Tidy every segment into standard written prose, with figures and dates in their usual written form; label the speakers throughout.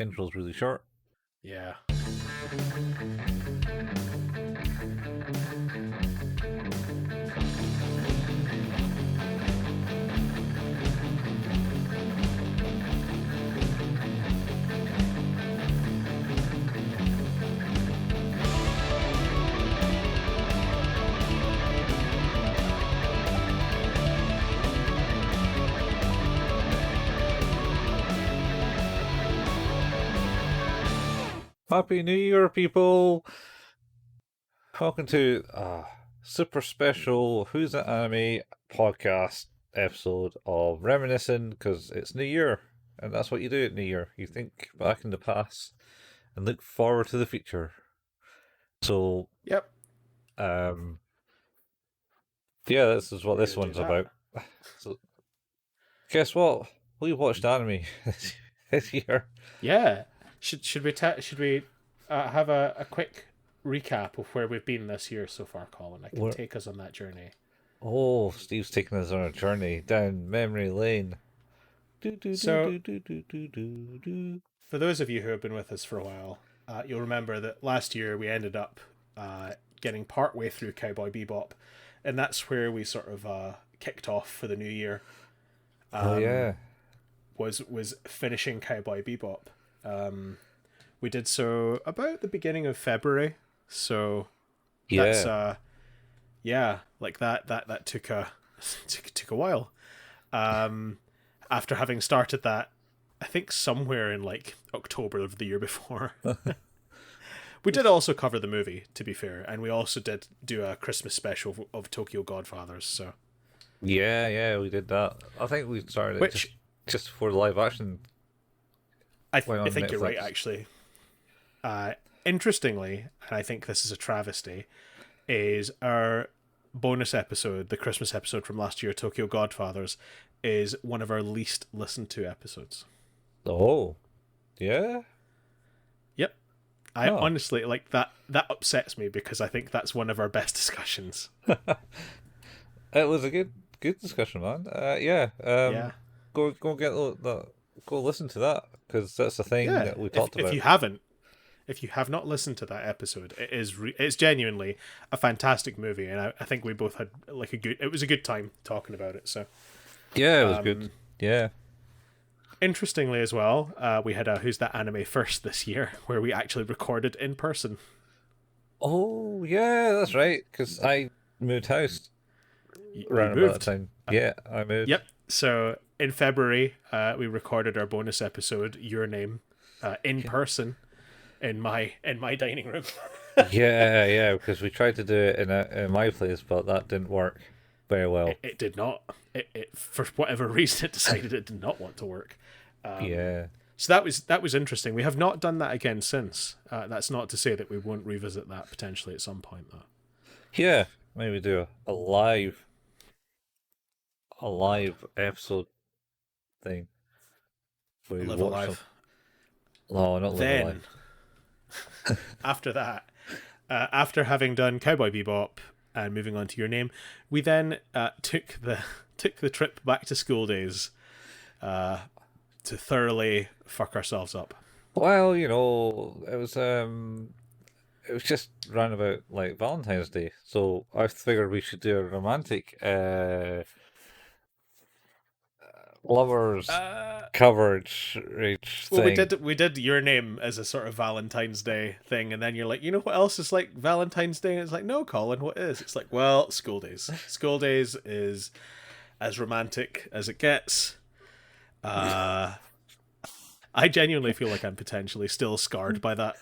Speaker 1: intro's really short.
Speaker 2: Yeah.
Speaker 1: Happy New Year, people! Welcome to a super special Who's That Anime podcast episode of Reminiscing, because it's New Year, and that's what you do at New Year. You think back in the past and look forward to the future. So,
Speaker 2: Yep.
Speaker 1: um, yeah, this is what
Speaker 2: We're
Speaker 1: this
Speaker 2: gonna do
Speaker 1: one's
Speaker 2: that.
Speaker 1: about. So, guess what? We watched anime this year.
Speaker 2: Yeah. Should we have a quick recap of where we've been this year so far, Colin? I can
Speaker 1: We're,
Speaker 2: take us on that journey.
Speaker 1: oh, Steve's taking us on a journey down memory lane. Do do do
Speaker 2: So,
Speaker 1: do do do do do do.
Speaker 2: for those of you who have been with us for a while, you'll remember that last year we ended up getting partway through Cowboy Bebop, and that's where we sort of kicked off for the new year.
Speaker 1: Oh yeah.
Speaker 2: Was finishing Cowboy Bebop. We did so about the beginning of February, so that's
Speaker 1: Yeah.
Speaker 2: like that took a while. After having started that, I think somewhere in like October of the year before. We did also cover the movie, to be fair, and we also did do a Christmas special of Tokyo Godfathers. So
Speaker 1: Yeah, we did that. I think we started it
Speaker 2: which
Speaker 1: just before the live action went
Speaker 2: I
Speaker 1: on
Speaker 2: think
Speaker 1: Netflix.
Speaker 2: you're right, actually. Interestingly, and I think this is a travesty, is our bonus episode, the Christmas episode from last year, Tokyo Godfathers, is one of our least listened to episodes.
Speaker 1: Oh, yeah.
Speaker 2: Yep. I
Speaker 1: Oh.
Speaker 2: honestly like that. That upsets me because I think that's one of our best discussions.
Speaker 1: It was a good discussion, man. Yeah.
Speaker 2: Yeah.
Speaker 1: Go get go listen to that, because that's the thing
Speaker 2: Yeah.
Speaker 1: that we talked about.
Speaker 2: If you have not listened to that episode, it's genuinely a fantastic movie, and I think we both had like it was a good time talking about it. So
Speaker 1: Yeah, it was good. Yeah.
Speaker 2: interestingly as well, we had a Who's That Anime first this year, where we actually recorded in person.
Speaker 1: Oh, yeah, that's right. Because I moved house
Speaker 2: You
Speaker 1: around about that
Speaker 2: moved.
Speaker 1: time. Yeah, I moved.
Speaker 2: Yep. So in February, we recorded our bonus episode, Your Name, in person in my dining room.
Speaker 1: Yeah, because we tried to do it in my place, but that didn't work very well.
Speaker 2: It did not. It for whatever reason it decided it did not want to work.
Speaker 1: Yeah.
Speaker 2: So that was interesting. We have not done that again since. That's not to say that we won't revisit that potentially at some point, though.
Speaker 1: Yeah, maybe do a live episode thing. Where we
Speaker 2: Live
Speaker 1: watch
Speaker 2: Alive.
Speaker 1: some... No, not Live
Speaker 2: Then,
Speaker 1: Alive.
Speaker 2: after that, after having done Cowboy Bebop and moving on to Your Name, we then took the trip back to school days to thoroughly fuck ourselves up.
Speaker 1: Well, it was just round about like Valentine's Day, so I figured we should do a romantic lovers coverage
Speaker 2: Well,
Speaker 1: thing.
Speaker 2: we did Your Name as a sort of Valentine's Day thing, and then you're like, you know what else is like Valentine's Day? And it's like, no, Colin, what is? It's like, well, school days. School days is as romantic as it gets. I genuinely feel like I'm potentially still scarred by that.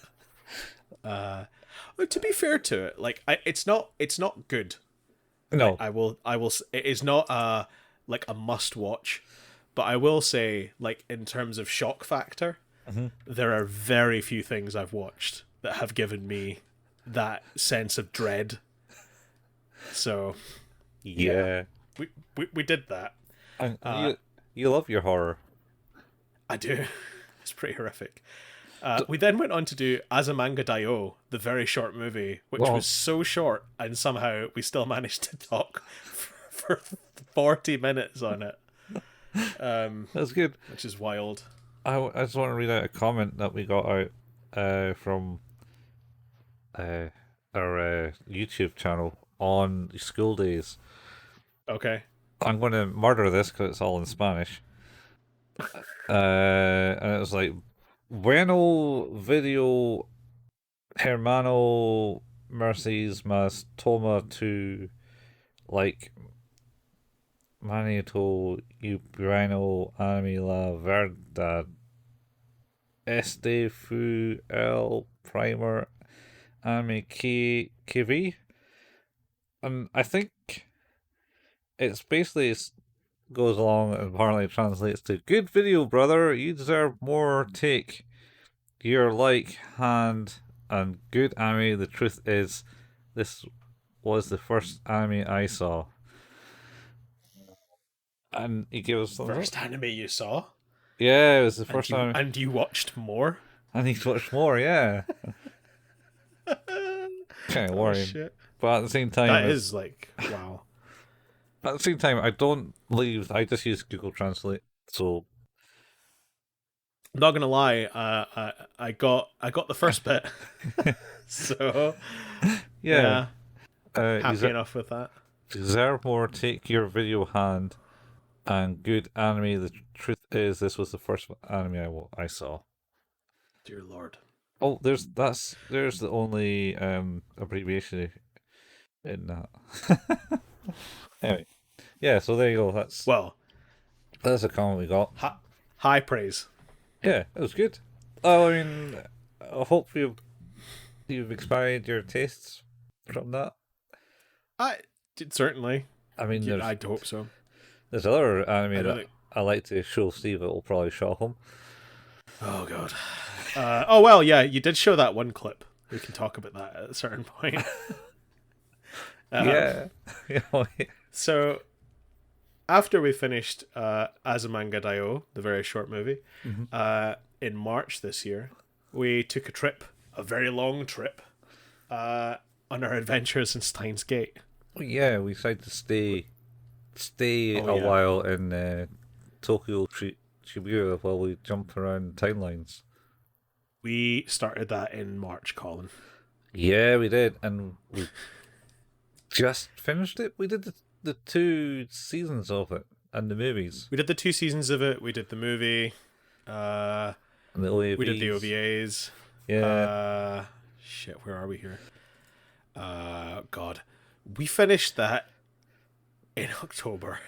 Speaker 2: To be fair to it, like it's not good.
Speaker 1: No,
Speaker 2: I will. It is not like a must watch, but I will say, like in terms of shock factor, there are very few things I've watched that have given me that sense of dread. So,
Speaker 1: yeah.
Speaker 2: we did that.
Speaker 1: And you love your horror.
Speaker 2: I do. It's pretty horrific. We then went on to do Azumanga Daioh, the very short movie, which
Speaker 1: Wow.
Speaker 2: was so short, and somehow we still managed to talk for 40 minutes on it.
Speaker 1: That's good.
Speaker 2: Which is wild.
Speaker 1: I just want to read out a comment that we got out from uh, our YouTube channel on school days.
Speaker 2: Okay.
Speaker 1: I'm going to murder this because it's all in Spanish. And it was like, bueno video hermano mercies mas toma tu like manito y bueno a mi la verdad. Este fu el primer anime que vi. And I think it's basically goes along and apparently translates to good video, brother. You deserve more take. You're like hand and good anime. The truth is, this was the first anime I saw. And he gave us thumbs up.
Speaker 2: First anime you saw,
Speaker 1: Yeah, it was the
Speaker 2: and
Speaker 1: first time.
Speaker 2: you watched more.
Speaker 1: I need to watch more, yeah. Kind of
Speaker 2: Oh
Speaker 1: worrying.
Speaker 2: shit!
Speaker 1: But at the same time,
Speaker 2: That is like wow.
Speaker 1: at the same time, I don't believe I just use Google Translate. So
Speaker 2: I'm not gonna lie. I got the first bit, so
Speaker 1: yeah,
Speaker 2: yeah,
Speaker 1: you
Speaker 2: happy enough with that.
Speaker 1: deserve more. Take your video hand and good anime. The truth is, this was the first anime I saw.
Speaker 2: Dear Lord.
Speaker 1: Oh, there's the only abbreviation in that. Anyway, yeah. So there you go.
Speaker 2: Well,
Speaker 1: That's a comment we got.
Speaker 2: high praise.
Speaker 1: Yeah, it was good. Oh, I mean, I hope you've expanded your tastes from that.
Speaker 2: I did certainly.
Speaker 1: I mean,
Speaker 2: Yeah, I'd hope so.
Speaker 1: there's other
Speaker 2: I
Speaker 1: anime
Speaker 2: don't
Speaker 1: that
Speaker 2: think.
Speaker 1: I like to show Steve. It will probably shock him.
Speaker 2: Oh god. Oh well, yeah. You did show that one clip. We can talk about that at a certain point.
Speaker 1: Yeah, you know,
Speaker 2: So after we finished Azumanga Daioh, the very short movie, in March this year, we took a trip, a very long trip, on our adventures in Steins Gate.
Speaker 1: yeah. We decided to stay
Speaker 2: Oh
Speaker 1: a
Speaker 2: yeah,
Speaker 1: while in Tokyo Shibuya while we jump around timelines.
Speaker 2: we started that in March, Colin.
Speaker 1: Yeah, we did, and we just finished it. We did the 2 seasons of it and the movies
Speaker 2: We did the 2 seasons of it. We did the movie. Uh,
Speaker 1: and the OAVs.
Speaker 2: we did the OVAs.
Speaker 1: Yeah,
Speaker 2: Shit, where are we here? God, we finished that in October.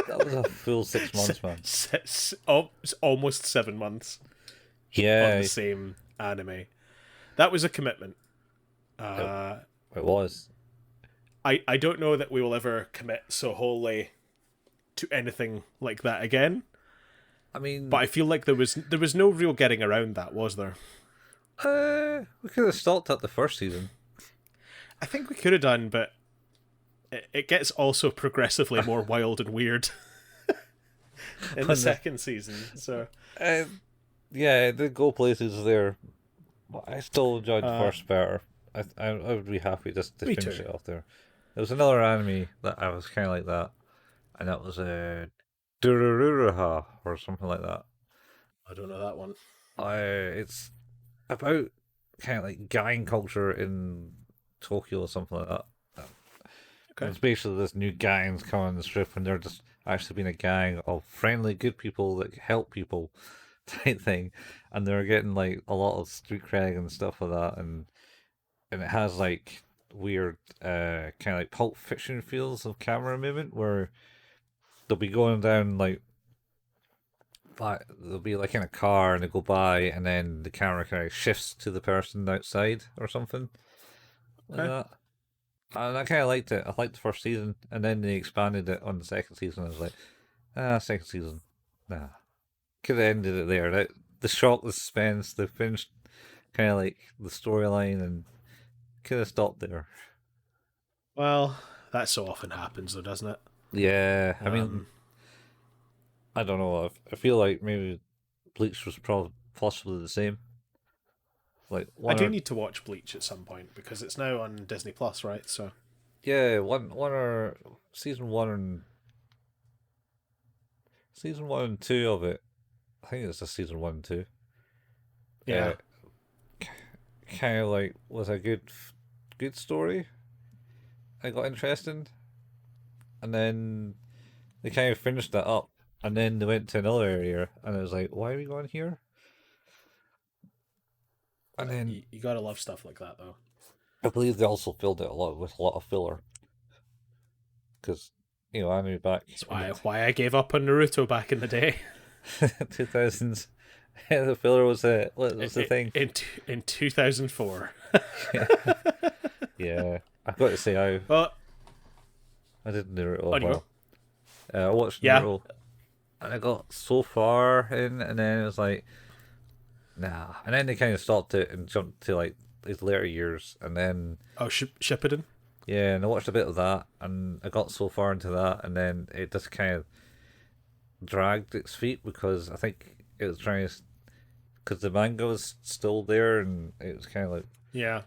Speaker 1: that was a full 6 months, man.
Speaker 2: It's almost 7 months on
Speaker 1: Yeah,
Speaker 2: the same anime. That was a commitment.
Speaker 1: it was.
Speaker 2: I don't know that we will ever commit so wholly to anything like that again.
Speaker 1: I mean,
Speaker 2: But I feel like there was no real getting around that, was there?
Speaker 1: we could have stopped at the first season.
Speaker 2: I think we could have done, but it gets also progressively more wild and weird in the second season. So
Speaker 1: Yeah, it did go places there, but I still enjoyed the first better. I would be happy just to
Speaker 2: Me
Speaker 1: finish
Speaker 2: too.
Speaker 1: it off there. There was another anime that I was kind of like that, and that was Durururuha or something like that.
Speaker 2: I don't know that one.
Speaker 1: It's about kind of like gang culture in Tokyo or something like that.
Speaker 2: Okay.
Speaker 1: It's basically this new gangs coming on the strip, and they're just actually being a gang of friendly, good people that help people, type thing, and they're getting like a lot of street cred and stuff like that, and it has like weird, kind of like Pulp Fiction feels of camera movement where they'll be going down like. They'll be like in a car and they go by, and then the camera kind of shifts to the person outside or something like
Speaker 2: Okay.
Speaker 1: that. And I kind of liked it. I liked the first season, and then they expanded it on the second season. I was like, second season, nah. Could have ended it there. The shock, the suspense, the finished kind of like the storyline, and could have stopped there.
Speaker 2: Well, that so often happens, though, doesn't it?
Speaker 1: Yeah, I mean,
Speaker 2: Um,
Speaker 1: I don't know. I feel like maybe Bleach was possibly the same. Like
Speaker 2: I
Speaker 1: one
Speaker 2: do
Speaker 1: or
Speaker 2: need to watch Bleach at some point because it's now on Disney Plus, right? So
Speaker 1: yeah, one or season 1 and 2 of it I think it's a season 1 and 2.
Speaker 2: Yeah.
Speaker 1: Kind of like was a good story. I got interesting, and then they kind of finished that up, and then they went to another area, and it was like, why are we going here? And then
Speaker 2: You gotta love stuff like that, though.
Speaker 1: I believe they also filled it a lot with a lot of filler, because anime back
Speaker 2: That's
Speaker 1: in the
Speaker 2: why I gave up on Naruto back in the day.
Speaker 1: 2000s, the filler was what was the thing?
Speaker 2: In 2004.
Speaker 1: Yeah, I've got to say
Speaker 2: Well,
Speaker 1: I did Naruto
Speaker 2: on
Speaker 1: as
Speaker 2: you
Speaker 1: well.
Speaker 2: go.
Speaker 1: I watched
Speaker 2: Yeah.
Speaker 1: Naruto, and I got so far in, and then it was like, nah. And then they kind of stopped it and jumped to like these later years, and then
Speaker 2: Oh, Shippuden.
Speaker 1: yeah, and I watched a bit of that, and I got so far into that, and then it just kind of dragged its feet because I think it was trying to, because the manga was still there, and it was kind of like
Speaker 2: Yeah.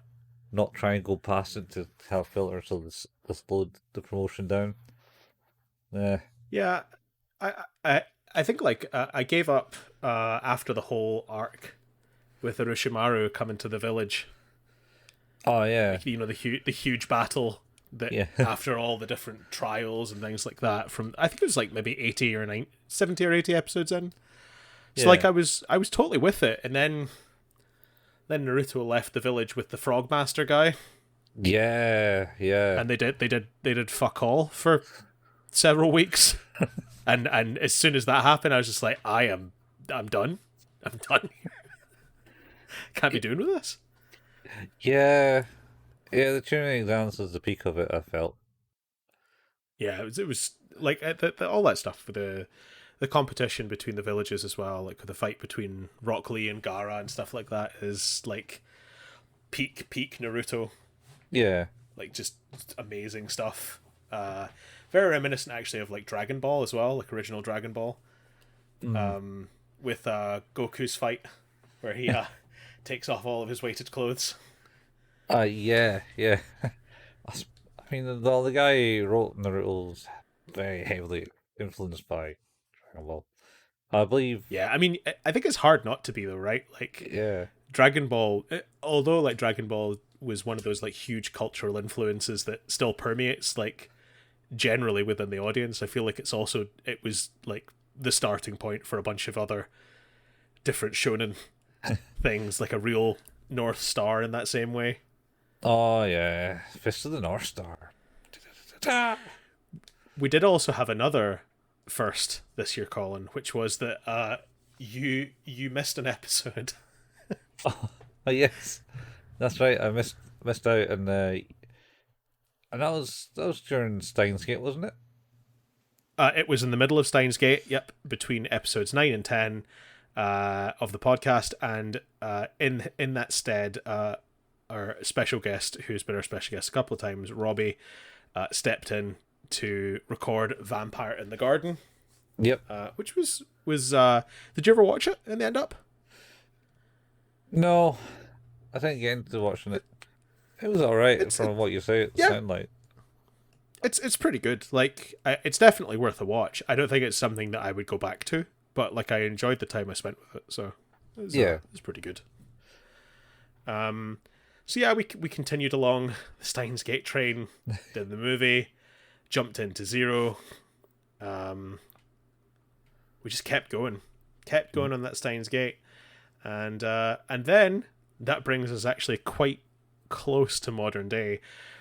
Speaker 1: not trying to go past it to have filler, so this slowed the promotion down. Yeah,
Speaker 2: Yeah. I think like I gave up after the whole arc with Orochimaru coming to the village.
Speaker 1: oh yeah,
Speaker 2: Like, the huge battle that
Speaker 1: yeah,
Speaker 2: after all the different trials and things like that, from I think it was like maybe 80 or 90, 70 or 80 episodes in. So like
Speaker 1: yeah,
Speaker 2: I was totally with it, and then Naruto left the village with the Frogmaster guy,
Speaker 1: yeah, yeah.
Speaker 2: and they did fuck all for several weeks. And as soon as that happened, I was just like, I'm done. I'm done. Can't be doing with this.
Speaker 1: Yeah, yeah. The tuning exams was the peak of it. I felt.
Speaker 2: Yeah, it was like all that stuff with the competition between the villages as well, like with the fight between Rock Lee and Gaara and stuff like that is like peak Naruto,
Speaker 1: Yeah,
Speaker 2: like just amazing stuff. Very reminiscent actually of like Dragon Ball as well, like original Dragon Ball. With Goku's fight where he takes off all of his weighted clothes.
Speaker 1: yeah, yeah. I mean, the guy who wrote Naruto's very heavily influenced by Dragon Ball. I believe.
Speaker 2: Yeah, I mean, I think it's hard not to be though, right? Like
Speaker 1: Yeah,
Speaker 2: Dragon Ball, although like Dragon Ball was one of those like huge cultural influences that still permeates like generally within the audience. I feel like it was like the starting point for a bunch of other different shonen things, like a real North Star in that same way.
Speaker 1: oh yeah, Fist of the North Star.
Speaker 2: We did also have another first this year, Colin, which was that you missed an episode.
Speaker 1: Oh, yes, that's right. I missed out, and that was during Steins Gate, wasn't it?
Speaker 2: It was in the middle of Steins Gate, yep, between episodes 9 and 10 of the podcast, and in that stead, our special guest, who's been our special guest a couple of times, Robbie, stepped in to record Vampire in the Garden,
Speaker 1: Yep.
Speaker 2: which was did you ever watch it in the end up?
Speaker 1: No, I didn't get into watching it. It was all right
Speaker 2: It's
Speaker 1: from what you say. It
Speaker 2: yeah.
Speaker 1: sounded like.
Speaker 2: It's pretty good. Like it's definitely worth a watch. I don't think it's something that I would go back to, but like I enjoyed the time I spent with it, so it's pretty good. So yeah, we continued along the Steins Gate train, did the movie, jumped into Zero. We just kept going on that Steins Gate, and then that brings us actually quite close to modern day,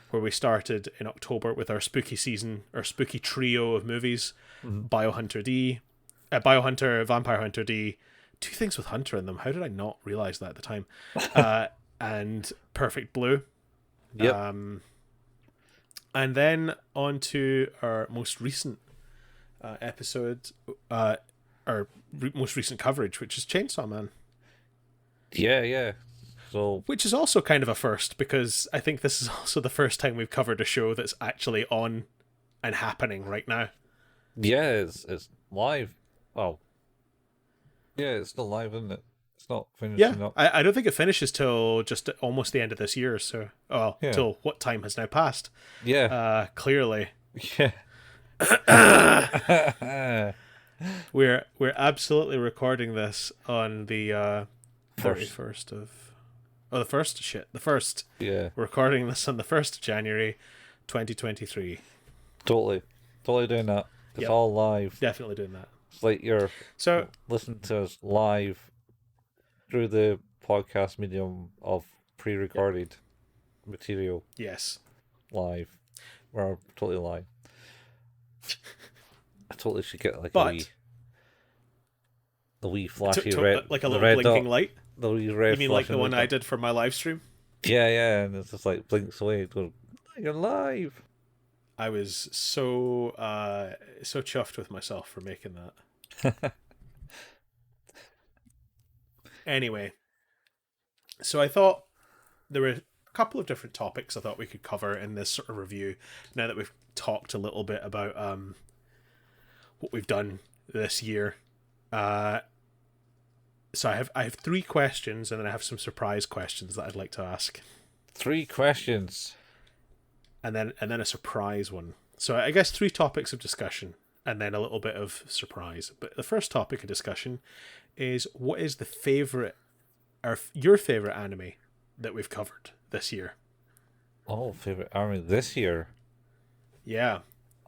Speaker 2: where we started in October with our spooky season, our spooky trio of movies, Biohunter, Vampire Hunter D, two things with Hunter in them. How did I not realize that at the time? And Perfect Blue.
Speaker 1: Yep.
Speaker 2: And then on to our most recent episode, most recent coverage, which is Chainsaw Man.
Speaker 1: Yeah. So
Speaker 2: Which is also kind of a first, because I think this is also the first time we've covered a show that's actually on and happening right now.
Speaker 1: yeah, it's live. Oh, yeah, it's still live, isn't it? It's not finishing up.
Speaker 2: I don't think it finishes till just almost the end of this year, so
Speaker 1: Yeah.
Speaker 2: till what time has now passed.
Speaker 1: Yeah,
Speaker 2: Clearly.
Speaker 1: yeah.
Speaker 2: We're absolutely recording this on the
Speaker 1: First.
Speaker 2: 31st of the first shit the first.
Speaker 1: Yeah.
Speaker 2: We're recording this on the 1st of January, 2023.
Speaker 1: Totally. Totally doing that. It's
Speaker 2: Yep,
Speaker 1: all live.
Speaker 2: definitely doing that.
Speaker 1: It's like you're
Speaker 2: So
Speaker 1: listening to us live through the podcast medium of pre-recorded material
Speaker 2: yes,
Speaker 1: live. We're totally live. I totally should get like
Speaker 2: but
Speaker 1: a wee flashy
Speaker 2: to,
Speaker 1: red,
Speaker 2: like a
Speaker 1: the
Speaker 2: little
Speaker 1: red
Speaker 2: blinking
Speaker 1: dot,
Speaker 2: light.
Speaker 1: the wee red.
Speaker 2: You mean like the one I
Speaker 1: did?
Speaker 2: did for my live stream?
Speaker 1: Yeah, yeah, and it's just like blinks away. It's going, you're live.
Speaker 2: I was so chuffed with myself for making that. Anyway, so I thought there were a couple of different topics I thought we could cover in this sort of review. Now that we've talked a little bit about what we've done this year, so I have 3 questions, and then I have some surprise questions that I'd like to ask.
Speaker 1: 3 questions.
Speaker 2: And then a surprise one. So I guess 3 topics of discussion and then a little bit of surprise. But the first topic of discussion is, what is the favorite or your favorite anime that we've covered this year?
Speaker 1: Oh, favorite anime this year.
Speaker 2: Yeah,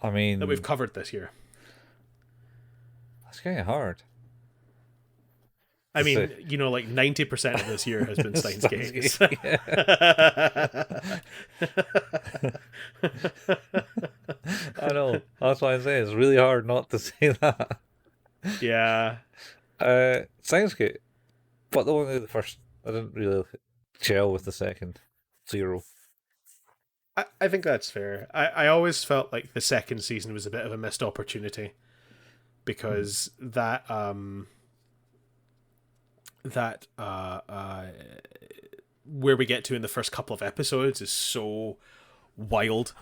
Speaker 1: I mean,
Speaker 2: that we've covered this year.
Speaker 1: that's kind of hard.
Speaker 2: I mean,
Speaker 1: So-
Speaker 2: you know, like 90% of this year has been Steins Gates.
Speaker 1: I know. That's why I say it's really hard not to say that.
Speaker 2: Yeah.
Speaker 1: Sounds good, but only the first. I didn't really gel with the second. 0.
Speaker 2: I think that's fair. I always felt like the second season was a bit of a missed opportunity because that where we get to in the first couple of episodes is so wild,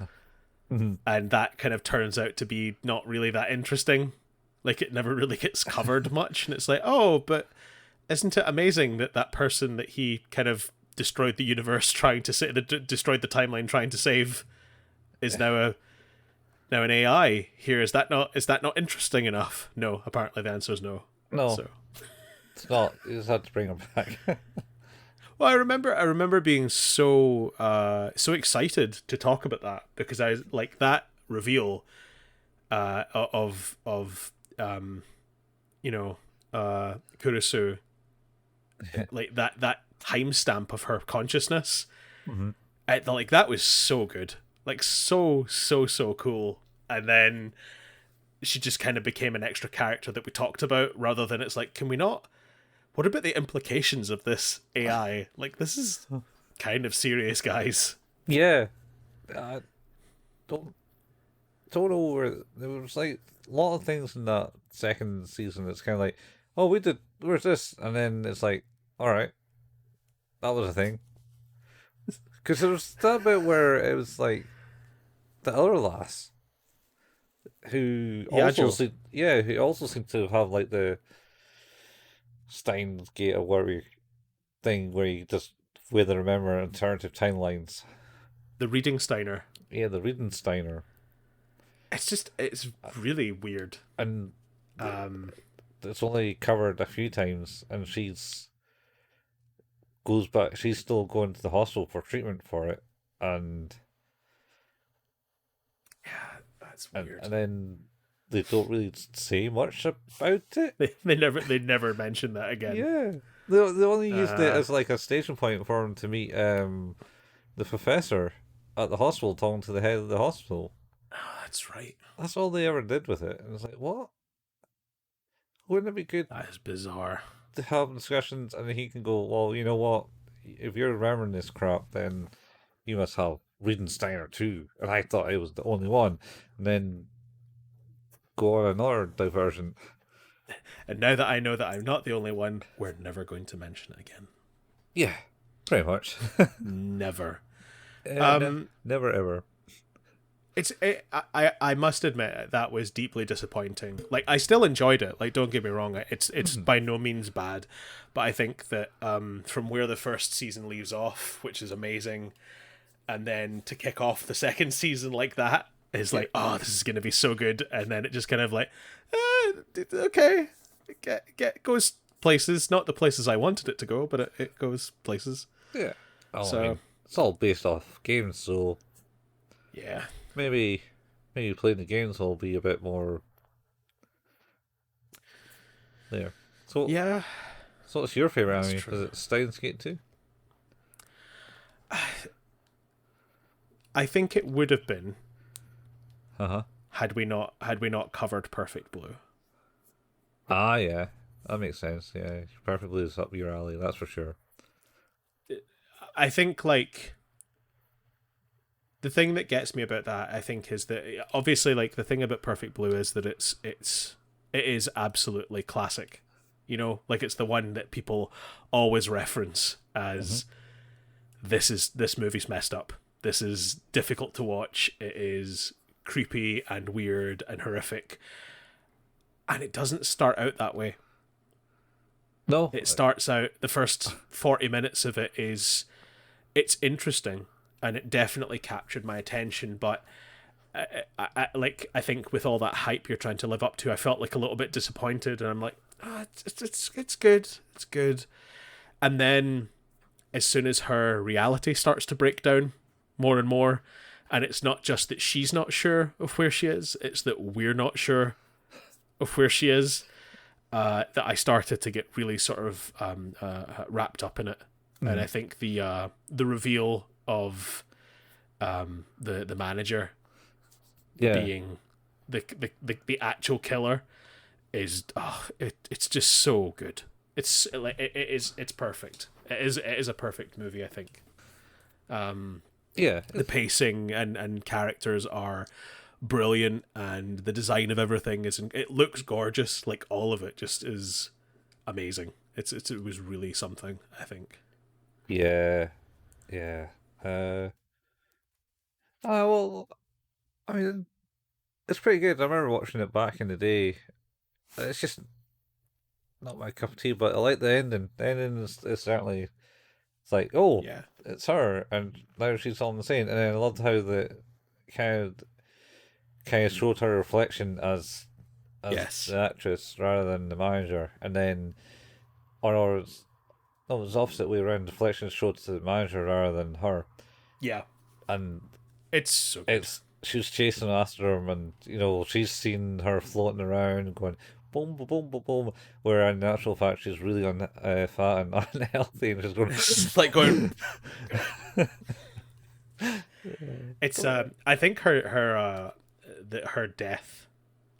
Speaker 2: and that kind of turns out to be not really that interesting. Like, it never really gets covered much, and it's like, oh, but isn't it amazing that that person that he kind of destroyed the universe trying to say, destroyed the timeline trying to save, is now an AI here? Is that not interesting enough? No, apparently the answer is no.
Speaker 1: No,
Speaker 2: So.
Speaker 1: it's not. You just had to bring him back.
Speaker 2: Well, I remember being so excited to talk about that because I like that reveal of Kurisu, like that timestamp of her consciousness. Like, that was so good, like so cool. And then she just kind of became an extra character that we talked about, rather than it's like, can we not? What about the implications of this AI? Like, this is kind of serious, guys.
Speaker 1: Yeah, I don't know where there was like a lot of things in that second season. It's kind of like, oh, where's this, and then it's like, all right, that was a thing. Because there was that bit where it was like the other lass who who also seemed to have like the Steins Gate or whatever thing where you just whether remember alternative timelines.
Speaker 2: The Reading Steiner.
Speaker 1: Yeah, the Riedensteiner.
Speaker 2: It's really weird.
Speaker 1: And
Speaker 2: Um,
Speaker 1: it's only covered a few times, and she's still going to the hospital for treatment for it, and
Speaker 2: that's weird.
Speaker 1: and then they don't really say much about it.
Speaker 2: They never mention that again.
Speaker 1: Yeah, they only used it as like a station point for him to meet the professor at the hospital, talking to the head of the hospital.
Speaker 2: Oh, that's right.
Speaker 1: That's all they ever did with it, and it's like, what? Wouldn't it be good
Speaker 2: That is bizarre.
Speaker 1: to have discussions, and he can go, well, you know what? If you're remembering this crap, then you must have Riedensteiner too. And I thought I was the only one, and then go on another diversion.
Speaker 2: And now that I know that I'm not the only one, we're never going to mention it again.
Speaker 1: Yeah, pretty much.
Speaker 2: Never.
Speaker 1: Never ever.
Speaker 2: I must admit that was deeply disappointing. Like, I still enjoyed it. Like, don't get me wrong, it's by no means bad, but I think that from where the first season leaves off, which is amazing, and then to kick off the second season like that, is
Speaker 1: Yeah.
Speaker 2: like, oh, this is going to be so good, and then it just kind of like, okay, goes places, not the places I wanted it to go, but it goes places.
Speaker 1: Yeah. Oh, I
Speaker 2: So
Speaker 1: mean, it's all based off games, so
Speaker 2: yeah,
Speaker 1: maybe playing the games will be a bit more there. So,
Speaker 2: yeah,
Speaker 1: what's your favorite
Speaker 2: that's
Speaker 1: anime?
Speaker 2: true.
Speaker 1: Is it Steins Gate 2?
Speaker 2: I think it would have been
Speaker 1: Uh huh.
Speaker 2: had we not covered Perfect Blue.
Speaker 1: Ah, yeah. That makes sense. Yeah, Perfect Blue is up your alley, that's for sure.
Speaker 2: I think like the thing that gets me about that, I think, is that obviously like the thing about Perfect Blue is that it is absolutely classic. You know, like it's the one that people always reference
Speaker 1: Hmm.
Speaker 2: as this movie's messed up. This is difficult to watch. It is creepy and weird and horrific. And it doesn't start out that way.
Speaker 1: No.
Speaker 2: It starts out the first 40 minutes of it is it's interesting and it definitely captured my attention, but I think with all that hype you're trying to live up to, I felt like a little bit disappointed, and I'm like, it's good, it's good. And then as soon as her reality starts to break down more and more, and it's not just that she's not sure of where she is, it's that we're not sure of where she is. That I started to get really sort of wrapped up in it, and I
Speaker 1: Mm.
Speaker 2: think the reveal of the manager
Speaker 1: Yeah.
Speaker 2: being the actual killer is it's just so good. It's like it's perfect. It is a perfect movie. I think
Speaker 1: Yeah.
Speaker 2: the pacing and characters are brilliant, and the design of everything it looks gorgeous. Like all of it just is amazing. It was really something, I think.
Speaker 1: Yeah. Yeah. Uh, well, I mean, it's pretty good. I remember watching it back in the day. It's just not my cup of tea, but I like the ending. The ending is certainly, it's like, oh,
Speaker 2: Yeah.
Speaker 1: it's her, and now she's all insane. And then I loved how the kind of showed her reflection as
Speaker 2: Yes.
Speaker 1: the actress rather than the manager, and then or no, it was the opposite way around. The reflection showed to the manager rather than her,
Speaker 2: Yeah.
Speaker 1: and
Speaker 2: It's so good.
Speaker 1: it's she was chasing after him, and she's seen her floating around, going boom, boom, boom, boom, boom. Where in actual fact she's really fat and unhealthy, and she's going.
Speaker 2: It's like going. It's I think her death,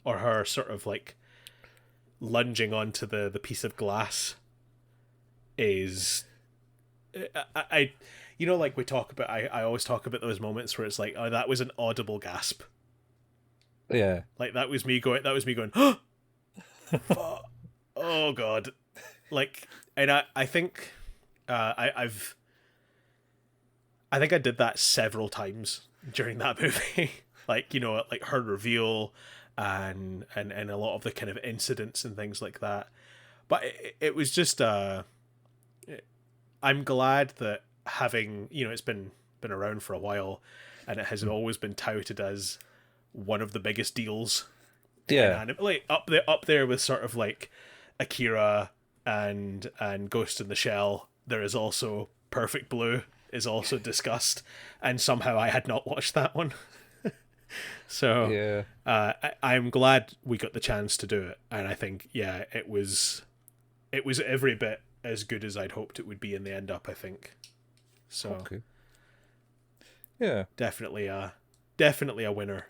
Speaker 2: or her sort of like lunging onto the piece of glass is I like we talk about I always talk about those moments where it's like, oh, that was an audible gasp.
Speaker 1: Yeah,
Speaker 2: Like that was me going oh, oh god. Like, and I think I think I did that several times during that movie. Like, like her reveal and a lot of the kind of incidents and things like that. But it was just I'm glad that having, it's been around for a while, and it has always been touted as one of the biggest deals in
Speaker 1: yeah,
Speaker 2: anime, like up there with sort of like Akira and Ghost in the Shell. There is also Perfect Blue is also discussed, and somehow I had not watched that one. So
Speaker 1: yeah.
Speaker 2: I'm glad we got the chance to do it, and I think it was every bit as good as I'd hoped it would be in the end up, I think. So
Speaker 1: Okay, yeah,
Speaker 2: definitely a winner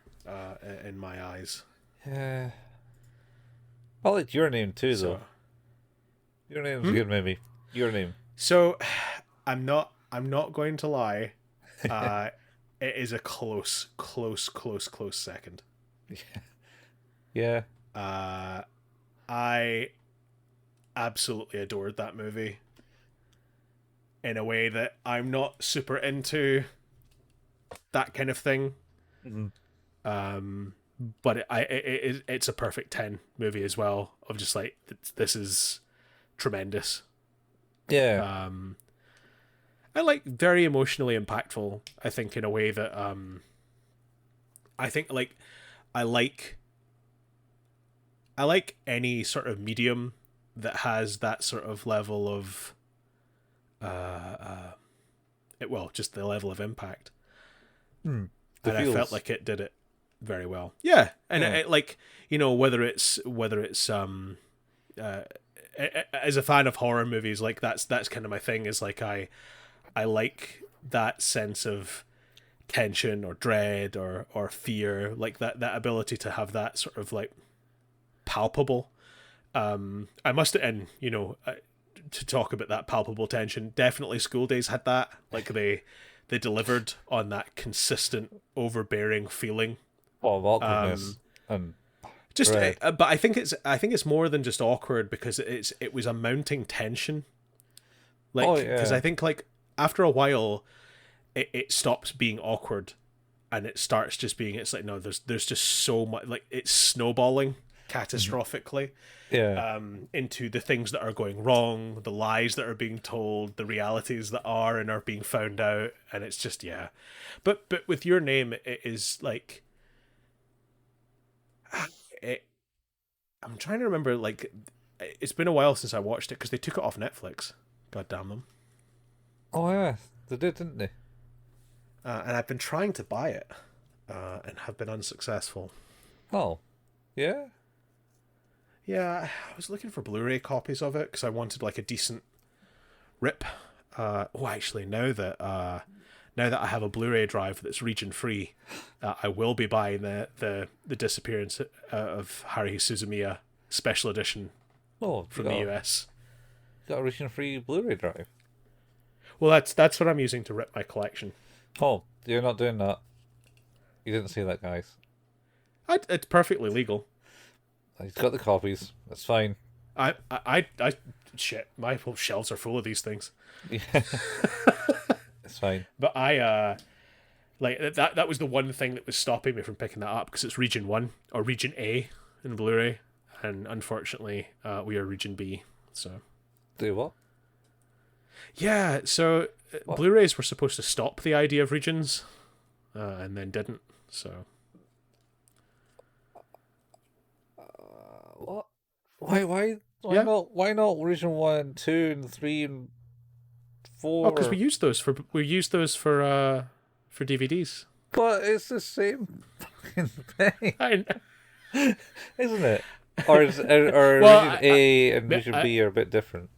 Speaker 2: in my eyes.
Speaker 1: yeah. I liked Your Name too,
Speaker 2: So
Speaker 1: though. Your Name's a good movie. Your Name.
Speaker 2: so I'm not going to lie. Uh it is a close second.
Speaker 1: Yeah,
Speaker 2: Uh I absolutely adored that movie in a way that I'm not super into that kind of thing.
Speaker 1: mm-hmm.
Speaker 2: Um, but it's a perfect 10 movie as well. Of just like, this is tremendous.
Speaker 1: Yeah,
Speaker 2: Um, and like very emotionally impactful. I think in a way that I think I like I like any sort of medium that has that sort of level of just the level of impact.
Speaker 1: Hmm. The
Speaker 2: And I felt
Speaker 1: feels.
Speaker 2: like it did it very well. Yeah, and
Speaker 1: Yeah.
Speaker 2: like whether it's as a fan of horror movies, like that's kind of my thing. Is like I like that sense of tension or dread or fear, like that ability to have that sort of like palpable. I must, and to talk about that palpable tension, definitely School Days had that. Like they delivered on that consistent overbearing feeling.
Speaker 1: Of awkwardness and
Speaker 2: Just
Speaker 1: dread.
Speaker 2: but I think it's more than just awkward, because it was a mounting tension.
Speaker 1: Oh
Speaker 2: Like, because
Speaker 1: yeah.
Speaker 2: I think like after a while it stops being awkward, and it starts just being, it's like, no, there's just so much, like it's snowballing
Speaker 1: Mhm.
Speaker 2: catastrophically
Speaker 1: Yeah.
Speaker 2: into the things that are going wrong, the lies that are being told, the realities that are and are being found out, and it's just, yeah. But with Your Name, it is like it, I'm trying to remember, like it's been a while since I watched it because they took it off Netflix. God damn them!
Speaker 1: Oh yeah. They did, didn't they?
Speaker 2: And I've been trying to buy it and have been unsuccessful.
Speaker 1: Oh. Yeah.
Speaker 2: Yeah, I was looking for Blu-ray copies of it because I wanted like a decent rip. Actually, now that I have a Blu-ray drive that's region free, I will be buying the disappearance of Haruhi Suzumiya special edition
Speaker 1: Oh,
Speaker 2: from the US.
Speaker 1: you got a region free Blu-ray drive.
Speaker 2: Well, that's what I'm using to rip my collection.
Speaker 1: Oh, you're not doing that. You didn't see that, guys.
Speaker 2: It's perfectly legal.
Speaker 1: He's got the copies. That's fine.
Speaker 2: I shit. My whole shelves are full of these things.
Speaker 1: Yeah, it's fine.
Speaker 2: But I like that was the one thing that was stopping me from picking that up, because it's region 1 or region A in Blu-ray, and unfortunately we are region B. So
Speaker 1: Do what?
Speaker 2: yeah, so
Speaker 1: What?
Speaker 2: Blu-rays were supposed to stop the idea of regions, and then didn't. So
Speaker 1: What? Why? Why
Speaker 2: yeah,
Speaker 1: not? Why not region 1, 2, and 3, and
Speaker 2: oh, because
Speaker 1: 4?
Speaker 2: we used those for DVDs.
Speaker 1: But it's the same fucking thing,
Speaker 2: I
Speaker 1: isn't it? Or
Speaker 2: well,
Speaker 1: region A and region
Speaker 2: I
Speaker 1: B are a bit different.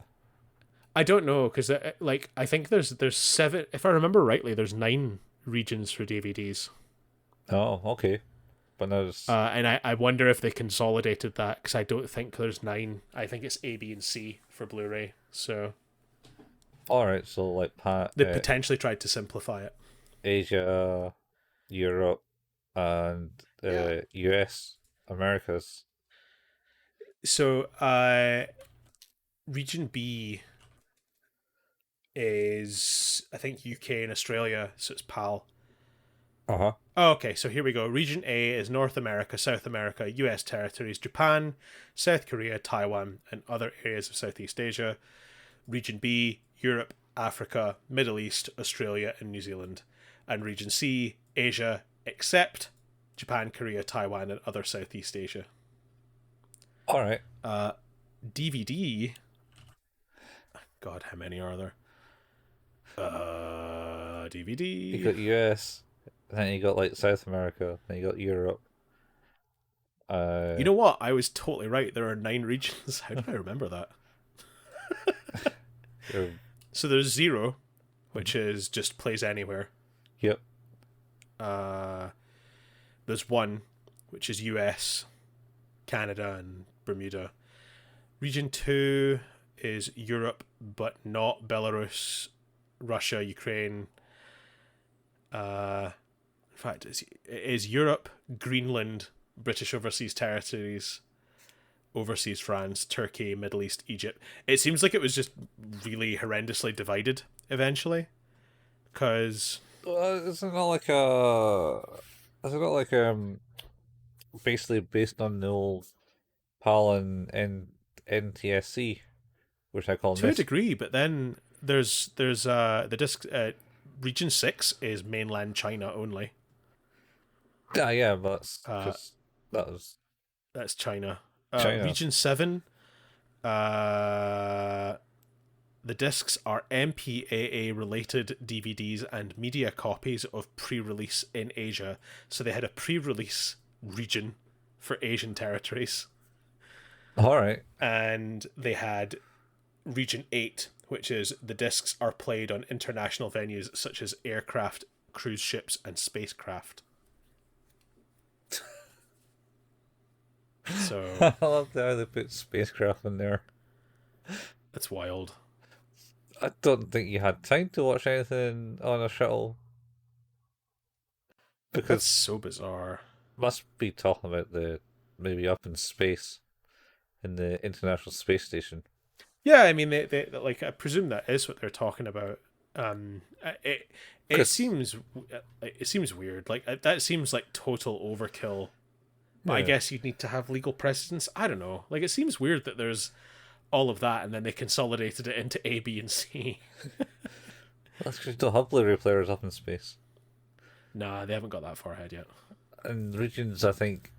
Speaker 2: I don't know, because like I think there's seven. If I remember rightly, there's 9 regions for DVDs.
Speaker 1: Oh, okay. But no, it's
Speaker 2: And I wonder if they consolidated that, because I don't think there's 9. I think it's A, B, and C for Blu-ray. So
Speaker 1: all right. So like
Speaker 2: they potentially tried to simplify it.
Speaker 1: Asia, Europe, and
Speaker 2: Yeah.
Speaker 1: US, Americas.
Speaker 2: So region B is, I think, UK and Australia. So it's PAL.
Speaker 1: Uh huh.
Speaker 2: Oh, okay, so here we go. Region A is North America, South America, US territories, Japan, South Korea, Taiwan, and other areas of Southeast Asia. Region B, Europe, Africa, Middle East, Australia, and New Zealand. And Region C, Asia, except Japan, Korea, Taiwan, and other Southeast Asia.
Speaker 1: All right.
Speaker 2: DVD, God, how many are there?
Speaker 1: You
Speaker 2: DVD.
Speaker 1: got US, then you got like South America, then you got Europe.
Speaker 2: You
Speaker 1: Uh,
Speaker 2: know what? I was totally right. There are 9 regions. How did I remember that?
Speaker 1: er,
Speaker 2: So there's 0, which is just plays anywhere.
Speaker 1: yep.
Speaker 2: Uh, there's 1, which is US, Canada, and Bermuda. Region 2 is Europe, but not Belarus, Russia, Ukraine. In fact, it is Europe, Greenland, British Overseas Territories, Overseas France, Turkey, Middle East, Egypt. It seems like it was just really horrendously divided eventually. Because,
Speaker 1: Isn't it not like a? Is it not like basically based on the old PAL and NTSC, which I call
Speaker 2: to a
Speaker 1: NIST?
Speaker 2: degree, but then there's the disc region 6 is mainland China only.
Speaker 1: Yeah, but
Speaker 2: Uh,
Speaker 1: because that was
Speaker 2: that's China.
Speaker 1: China.
Speaker 2: Region 7, uh, the discs are MPAA related DVDs and media copies of pre release in Asia. So they had a pre release region for Asian territories,
Speaker 1: All right.
Speaker 2: and they had Region 8, which is the discs are played on international venues such as aircraft, cruise ships, and spacecraft. So
Speaker 1: I love how they put spacecraft in there.
Speaker 2: that's wild.
Speaker 1: I don't think you had time to watch anything on a shuttle
Speaker 2: That's
Speaker 1: because
Speaker 2: so bizarre.
Speaker 1: must be talking about the maybe up in space in the International Space Station.
Speaker 2: Yeah, I mean, like I presume that is what they're talking about. It it
Speaker 1: Because
Speaker 2: seems it seems weird. Like that seems like total overkill. But I
Speaker 1: yeah,
Speaker 2: guess you'd need to have legal precedence. I don't know. Like it seems weird that there's all of that and then they consolidated it into A, B, and C.
Speaker 1: that's because you don't have Blu-ray players up in space.
Speaker 2: Nah, they haven't got that far ahead yet.
Speaker 1: And Regions, I think,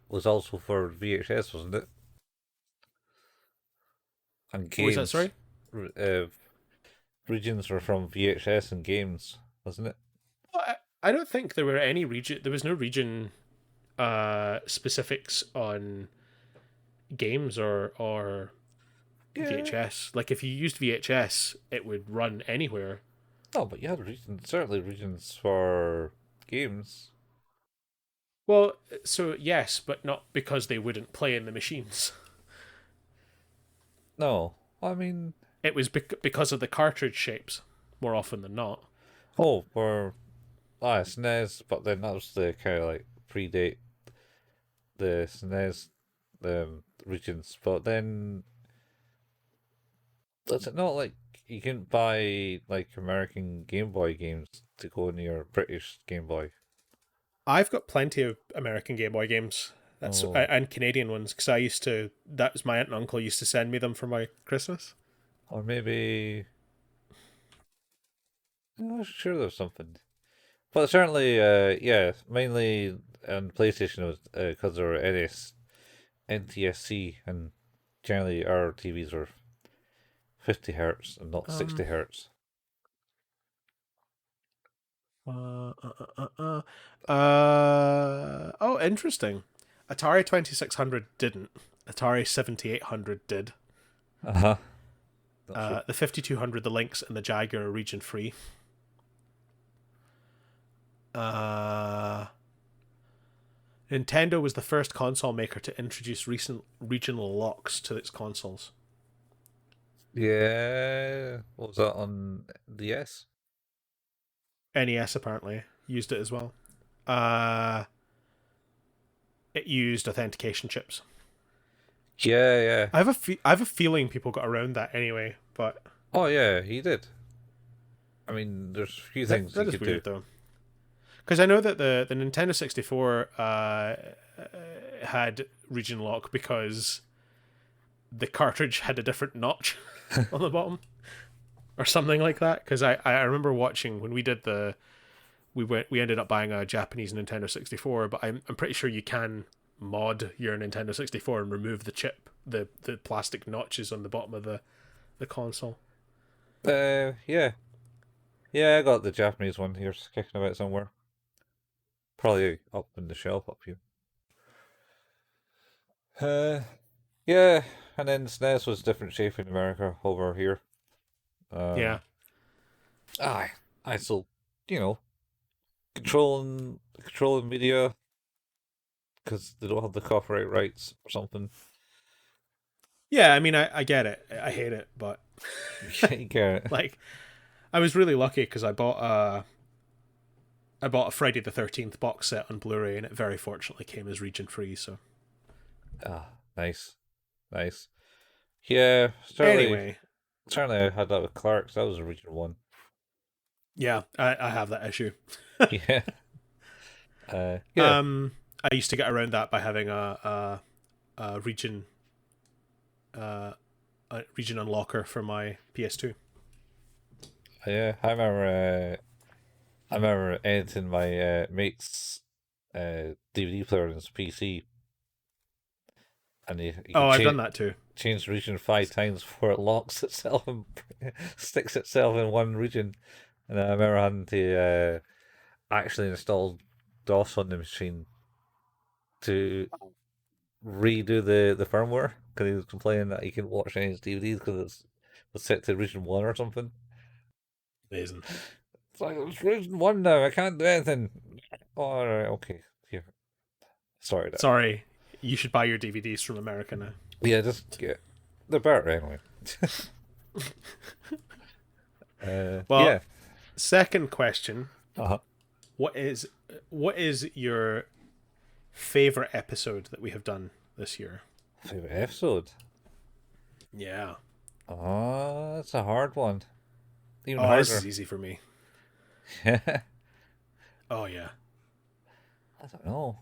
Speaker 1: was also for VHS, wasn't it? And
Speaker 2: What was that?
Speaker 1: games.
Speaker 2: Sorry.
Speaker 1: Uh, Regions were from VHS and games, wasn't it?
Speaker 2: Well, I don't think there were any region. There was no region specifics on games or
Speaker 1: Yeah.
Speaker 2: VHS. Like if you used VHS, it would run anywhere.
Speaker 1: No, but you had regions, certainly regions for games.
Speaker 2: Well, so yes, but not because they wouldn't play in the machines.
Speaker 1: No, I mean,
Speaker 2: It was because of the cartridge shapes, more often than not.
Speaker 1: oh, for SNES, but then that was the kind of like predate the SNES regions. But then does it not like you can buy like American Game Boy games to go in your British Game Boy?
Speaker 2: I've got plenty of American Game Boy games. That's
Speaker 1: Oh,
Speaker 2: and Canadian ones because I used to. That was my aunt and uncle used to send me them for my Christmas.
Speaker 1: or maybe I'm not sure there's something. But certainly, yeah, mainly on PlayStation was because there were NTSC, and generally our TVs were 50 hertz and not 60
Speaker 2: Um.
Speaker 1: hertz.
Speaker 2: Oh, interesting. Atari 2600 didn't. Atari 7800 did.
Speaker 1: Uh huh. Not sure.
Speaker 2: The 5200, the Lynx, and the Jaguar are region free. Uh, Nintendo was the first console maker to introduce recent regional locks to its consoles.
Speaker 1: Yeah. What was that on DS?
Speaker 2: NES apparently used it as well. Uh, it used authentication chips.
Speaker 1: Yeah, yeah.
Speaker 2: I have a feeling people got around that anyway, but
Speaker 1: Oh, yeah, he did. I mean, there's a few things
Speaker 2: that
Speaker 1: you
Speaker 2: is
Speaker 1: could do.
Speaker 2: weird though. Because I know that the Nintendo 64 had region lock because the cartridge had a different notch on the bottom or something like that. Because I remember watching when we did we ended up buying a Japanese Nintendo 64, but I'm pretty sure you can mod your Nintendo 64 and remove the chip, the plastic notches on the bottom of the console.
Speaker 1: Yeah. Yeah, I got the Japanese one here kicking about somewhere. Probably up in the shelf up here. Uh, yeah, and then SNES was different shape in America over here.
Speaker 2: Yeah.
Speaker 1: Um, I still, you know, controlling media because they don't have the copyright rights or something.
Speaker 2: Yeah, I mean, I get it. I hate it, but
Speaker 1: You get it.
Speaker 2: like, I was really lucky because I bought a Friday the 13th box set on Blu-ray, and it very fortunately came as region free. So
Speaker 1: Ah, nice, nice. Yeah,
Speaker 2: anyway,
Speaker 1: certainly I had that with Clark's. That was the original one.
Speaker 2: yeah, I have that issue.
Speaker 1: Yeah, yeah,
Speaker 2: I used to get around that by having a region region unlocker for my PS2.
Speaker 1: yeah. I remember editing my mate's DVD player on his PC, and you
Speaker 2: Oh,
Speaker 1: can
Speaker 2: I've done that too.
Speaker 1: change the region 5 times before it locks itself and sticks itself in one region. And I remember having to actually install DOS on the machine to redo the firmware because he was complaining that he couldn't watch any of his DVDs because it was set to region 1 or something.
Speaker 2: Amazing.
Speaker 1: It's like, it's region 1 now, I can't do anything. Oh, alright, okay. Here. Sorry, Dad.
Speaker 2: Sorry, you should buy your DVDs from America now.
Speaker 1: Yeah, just get. They're better anyway.
Speaker 2: Well,
Speaker 1: Yeah.
Speaker 2: second question:
Speaker 1: Uh-huh.
Speaker 2: what is what is your favorite episode that we have done this year?
Speaker 1: Favorite episode?
Speaker 2: Yeah.
Speaker 1: Oh, that's a hard one. Even
Speaker 2: Oh, this is
Speaker 1: harder.
Speaker 2: easy for me.
Speaker 1: I
Speaker 2: Oh yeah.
Speaker 1: don't know.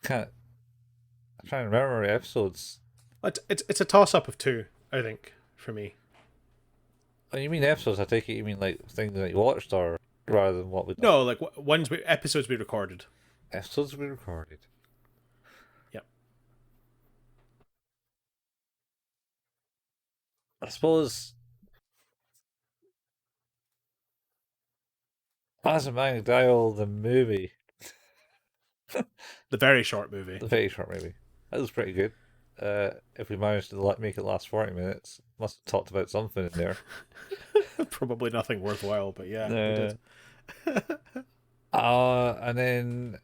Speaker 1: Can't. I'm trying to remember the episodes.
Speaker 2: It's a toss up of two, I think, for me.
Speaker 1: Oh, you mean episodes? I take it you mean like things that you watched, or rather than what we done.
Speaker 2: No, like episodes we recorded.
Speaker 1: Episodes we recorded.
Speaker 2: Yep.
Speaker 1: I suppose Mazamang Dial the movie,
Speaker 2: The very short movie.
Speaker 1: the very short movie. That was pretty good. If we managed to make it last 40 minutes, must have talked about something in there.
Speaker 2: Probably nothing worthwhile, but yeah, we
Speaker 1: Uh,
Speaker 2: did.
Speaker 1: and then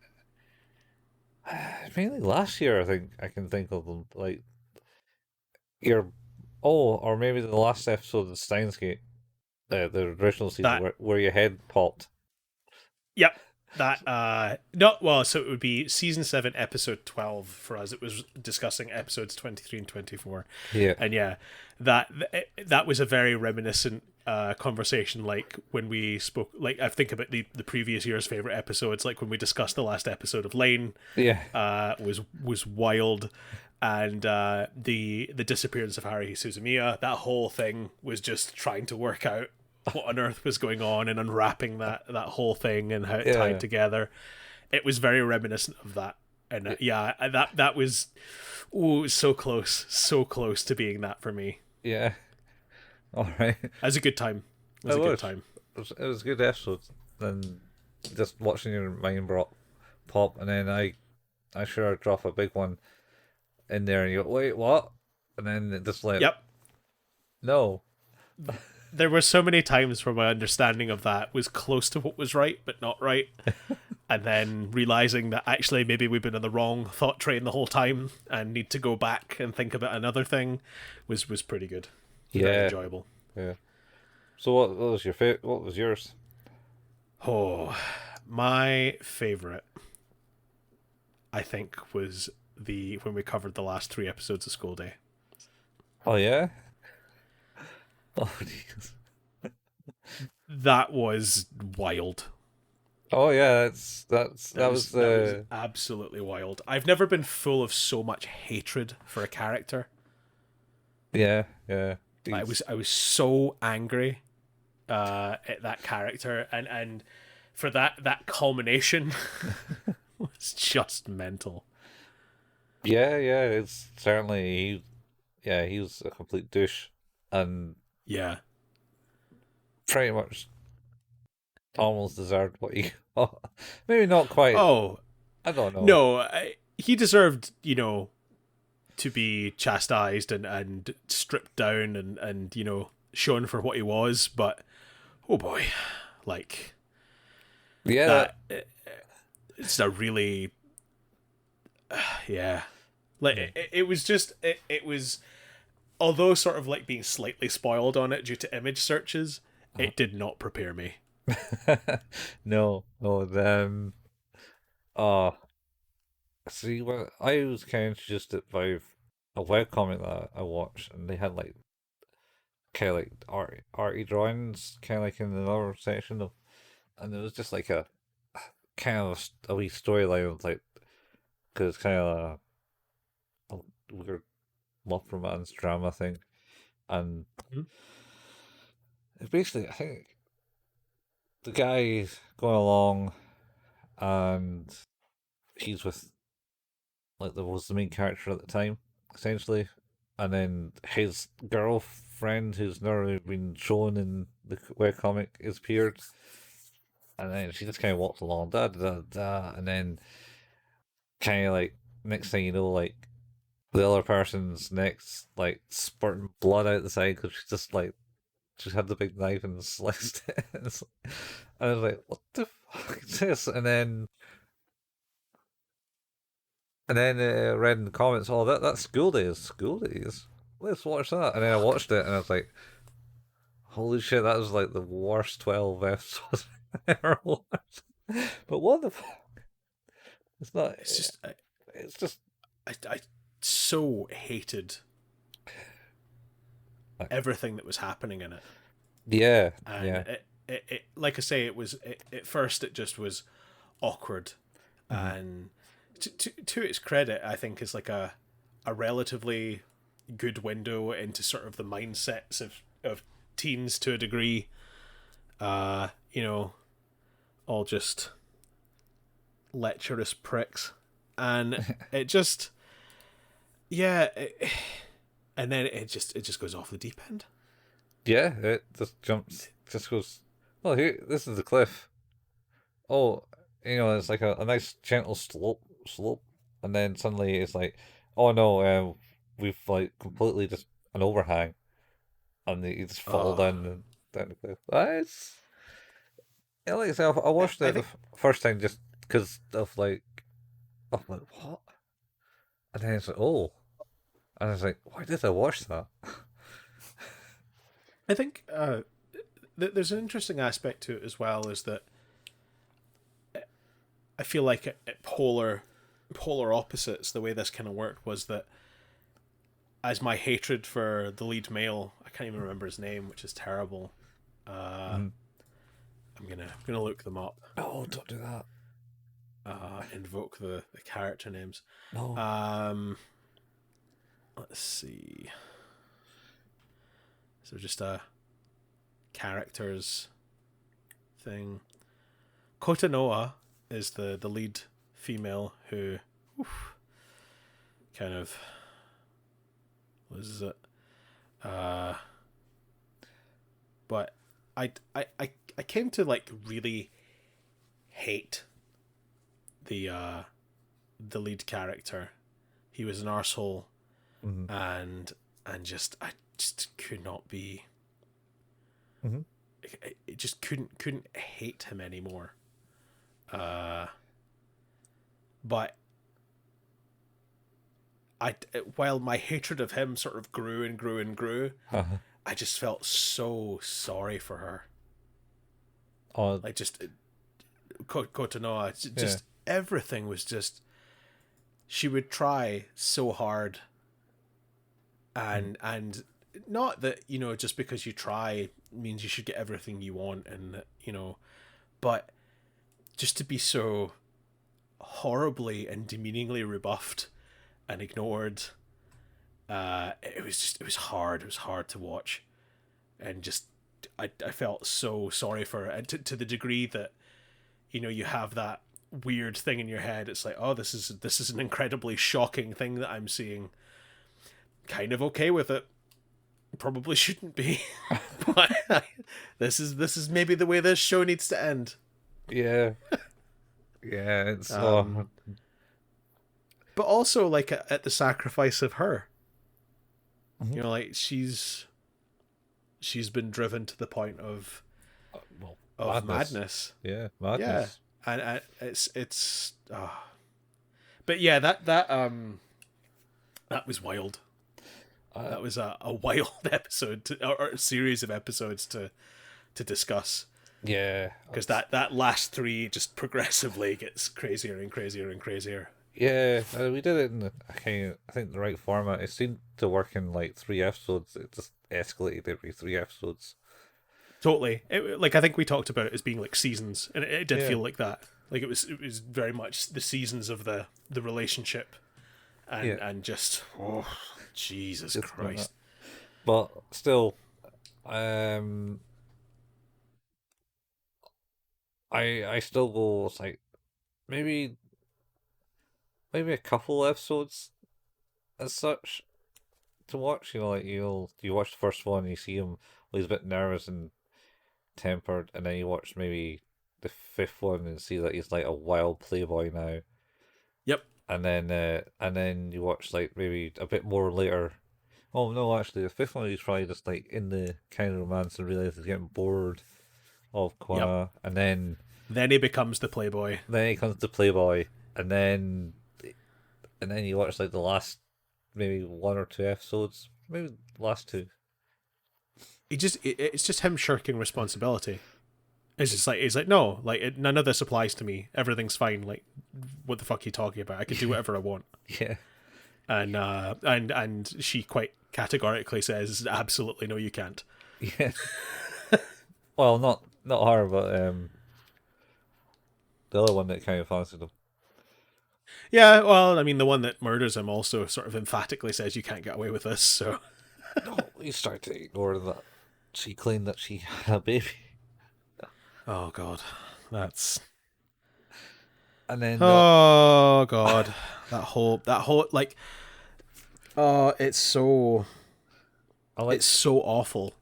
Speaker 1: mainly last year, I think I can think of them like your or maybe the last episode of Steins Gate, the original season
Speaker 2: That
Speaker 1: where your head popped.
Speaker 2: Yep. That no well, so it would be season 7, episode 12 for us. It was discussing episodes 23 and 24.
Speaker 1: Yeah,
Speaker 2: And yeah, that that was a very reminiscent conversation, like when we spoke, like I think about the previous year's favorite episodes, like when we discussed the last episode of Lane,
Speaker 1: yeah,
Speaker 2: was wild, and the disappearance of Harry Suzumiya, that whole thing was just trying to work out what on earth was going on and unwrapping that whole thing and how it
Speaker 1: yeah.
Speaker 2: tied together. It was very reminiscent of that, and that was so close to being that for me.
Speaker 1: Yeah. All right.
Speaker 2: It was a good time. It was
Speaker 1: It
Speaker 2: a good
Speaker 1: was.
Speaker 2: time.
Speaker 1: It was a good episode. And just watching your mind pop, and then I sure drop a big one in there, and you go, wait, what? And then it just like,
Speaker 2: Yep.
Speaker 1: no.
Speaker 2: There were so many times where my understanding of that was close to what was right, but not right. And then realizing that actually maybe we've been on the wrong thought train the whole time and need to go back and think about another thing was pretty good. Very
Speaker 1: Yeah.
Speaker 2: enjoyable.
Speaker 1: Yeah. So what was your favorite? What was yours?
Speaker 2: Oh, my favorite, I think, was the when we covered the last 3 episodes of School Day.
Speaker 1: Oh yeah. Oh jeez.
Speaker 2: That was wild.
Speaker 1: Oh yeah. That was
Speaker 2: That was
Speaker 1: the
Speaker 2: absolutely wild. I've never been full of so much hatred for a character.
Speaker 1: yeah, yeah.
Speaker 2: I was so angry at that character, and for that culmination was just mental.
Speaker 1: Yeah, yeah. It's certainly he was a complete douche, and
Speaker 2: Yeah.
Speaker 1: pretty much almost deserved what he got. Maybe not quite.
Speaker 2: Oh
Speaker 1: I don't know.
Speaker 2: no, he deserved, to be chastised and stripped down and shown for what he was. But oh boy, like
Speaker 1: Yeah,
Speaker 2: that, it's a really, yeah. Like it was just it was, although sort of like being slightly spoiled on it due to image searches, it did not prepare me.
Speaker 1: no, no. Uh, see, well, I was kind of introduced it by a webcomic that I watched, and they had like kind of like arty drawings, kind of like in another section of, and it was just like a kind of a wee storyline of like, because it's kind of a weird love romance drama thing, and
Speaker 2: Mhm.
Speaker 1: basically, I think the guy going along and he's with like the was the main character at the time, essentially, and then his girlfriend, who's never been shown in the webcomic, is appeared, and then she just kind of walks along, da da da da, and then kind of like next thing you know, like the other person's next, like spurting blood out the side because she just like she had the big knife and sliced it. I was like, what the fuck is this? And then read in the comments, oh, that's School Days. School Days. Let's watch that. And then I watched it, and I was like, holy shit, that was like the worst 12 episodes I ever watched. But what the fuck? It's not.
Speaker 2: It's just
Speaker 1: It's just.
Speaker 2: I so hated everything that was happening in it.
Speaker 1: Yeah,
Speaker 2: And
Speaker 1: yeah.
Speaker 2: it like I say, at first it just was awkward,
Speaker 1: Mm-hmm.
Speaker 2: and to its credit, I think is like a relatively good window into sort of the mindsets of teens to a degree. You know, all just lecherous pricks, and it just yeah, and then it just goes off the deep end.
Speaker 1: Yeah, it just goes, well, here, this is the cliff. Oh, it's like a nice gentle slope, and then suddenly it's like, oh no, we've like completely just an overhang, and you just fall
Speaker 2: Oh,
Speaker 1: down the cliff. It's yeah, like I said, I watched
Speaker 2: I
Speaker 1: it the
Speaker 2: think
Speaker 1: first time just because of like, I'm like, what? And then it's like, oh, and I was like, why did I watch that?
Speaker 2: I think there's an interesting aspect to it as well. Is that I feel like at polar opposites, the way this kind of worked was that as my hatred for the lead male, I can't even remember his name, which is terrible. Uh,
Speaker 1: Mm.
Speaker 2: I'm gonna look them up.
Speaker 1: No, don't do that.
Speaker 2: Invoke the character names.
Speaker 1: No.
Speaker 2: Um, let's see. So just a characters thing. Kotanoa is the lead female who kind of loses it. But I came to like really hate the lead character. He was an arsehole,
Speaker 1: Mm-hmm.
Speaker 2: and just I just could not be.
Speaker 1: Mm-hmm.
Speaker 2: It just couldn't hate him anymore. Uh, but I while my hatred of him sort of grew and grew and grew,
Speaker 1: Uh-huh.
Speaker 2: I just felt so sorry for her.
Speaker 1: Oh,
Speaker 2: Like just Kotonoa,
Speaker 1: yeah.
Speaker 2: just everything was just. She would try so hard,
Speaker 1: Mm-hmm.
Speaker 2: and not that just because you try means you should get everything you want, and but just to be so horribly and demeaningly rebuffed and ignored. It was hard to watch, and just I felt so sorry for her, and to the degree that you have that weird thing in your head. It's like, oh, this is an incredibly shocking thing that I'm seeing. Kind of okay with it. Probably shouldn't be, but this is maybe the way this show needs to end.
Speaker 1: Yeah. Yeah, it's
Speaker 2: Um, but also like at the sacrifice of her.
Speaker 1: Mhm.
Speaker 2: Like she's been driven to the point of
Speaker 1: Well, madness.
Speaker 2: madness.
Speaker 1: Yeah,
Speaker 2: Yeah,
Speaker 1: madness.
Speaker 2: and it's. But yeah, that was wild.
Speaker 1: Uh,
Speaker 2: That was a wild episode or a series of episodes to discuss,
Speaker 1: yeah,
Speaker 2: because that last three just progressively gets crazier and crazier and crazier.
Speaker 1: yeah. We did it in I think the right format. It seemed to work in like 3 episodes. It just escalated every 3 episodes.
Speaker 2: Totally. Like I think we talked about it as being like seasons, and it did
Speaker 1: Yeah,
Speaker 2: feel like that. Like it was very much the seasons of the relationship,
Speaker 1: yeah.
Speaker 2: and just Jesus
Speaker 1: Just like that.
Speaker 2: Christ.
Speaker 1: But still, um, I still go. It's like maybe maybe a couple episodes as such to watch. You know, like you watch the first one, you see him, well, he's a bit nervous and tempered, and then you watch maybe the fifth one and see that he's like a wild playboy now,
Speaker 2: Yep.
Speaker 1: and then you watch like maybe a bit more later. Oh no, actually, the fifth one he's probably just like in the kind of romance and realizes he's getting bored of
Speaker 2: Yep.
Speaker 1: Kwana,
Speaker 2: Then he becomes the playboy.
Speaker 1: then he comes to Playboy, and then you watch like the last maybe one or two episodes, maybe the last two.
Speaker 2: It's just him shirking responsibility. It's just like he's like, no, like none of this applies to me. Everything's fine. Like, what the fuck are you talking about? I can do whatever I want.
Speaker 1: Yeah,
Speaker 2: And she quite categorically says, absolutely no, you can't.
Speaker 1: yeah. Well, not her, but the other one that kind of fancied him.
Speaker 2: Yeah, well, I mean, the one that murders him also sort of emphatically says you can't get away with this. So,
Speaker 1: No, you start to ignore that she claimed that she had a baby,
Speaker 2: oh god, that's
Speaker 1: and then
Speaker 2: oh god, that whole like, oh,
Speaker 1: I like
Speaker 2: it's so awful.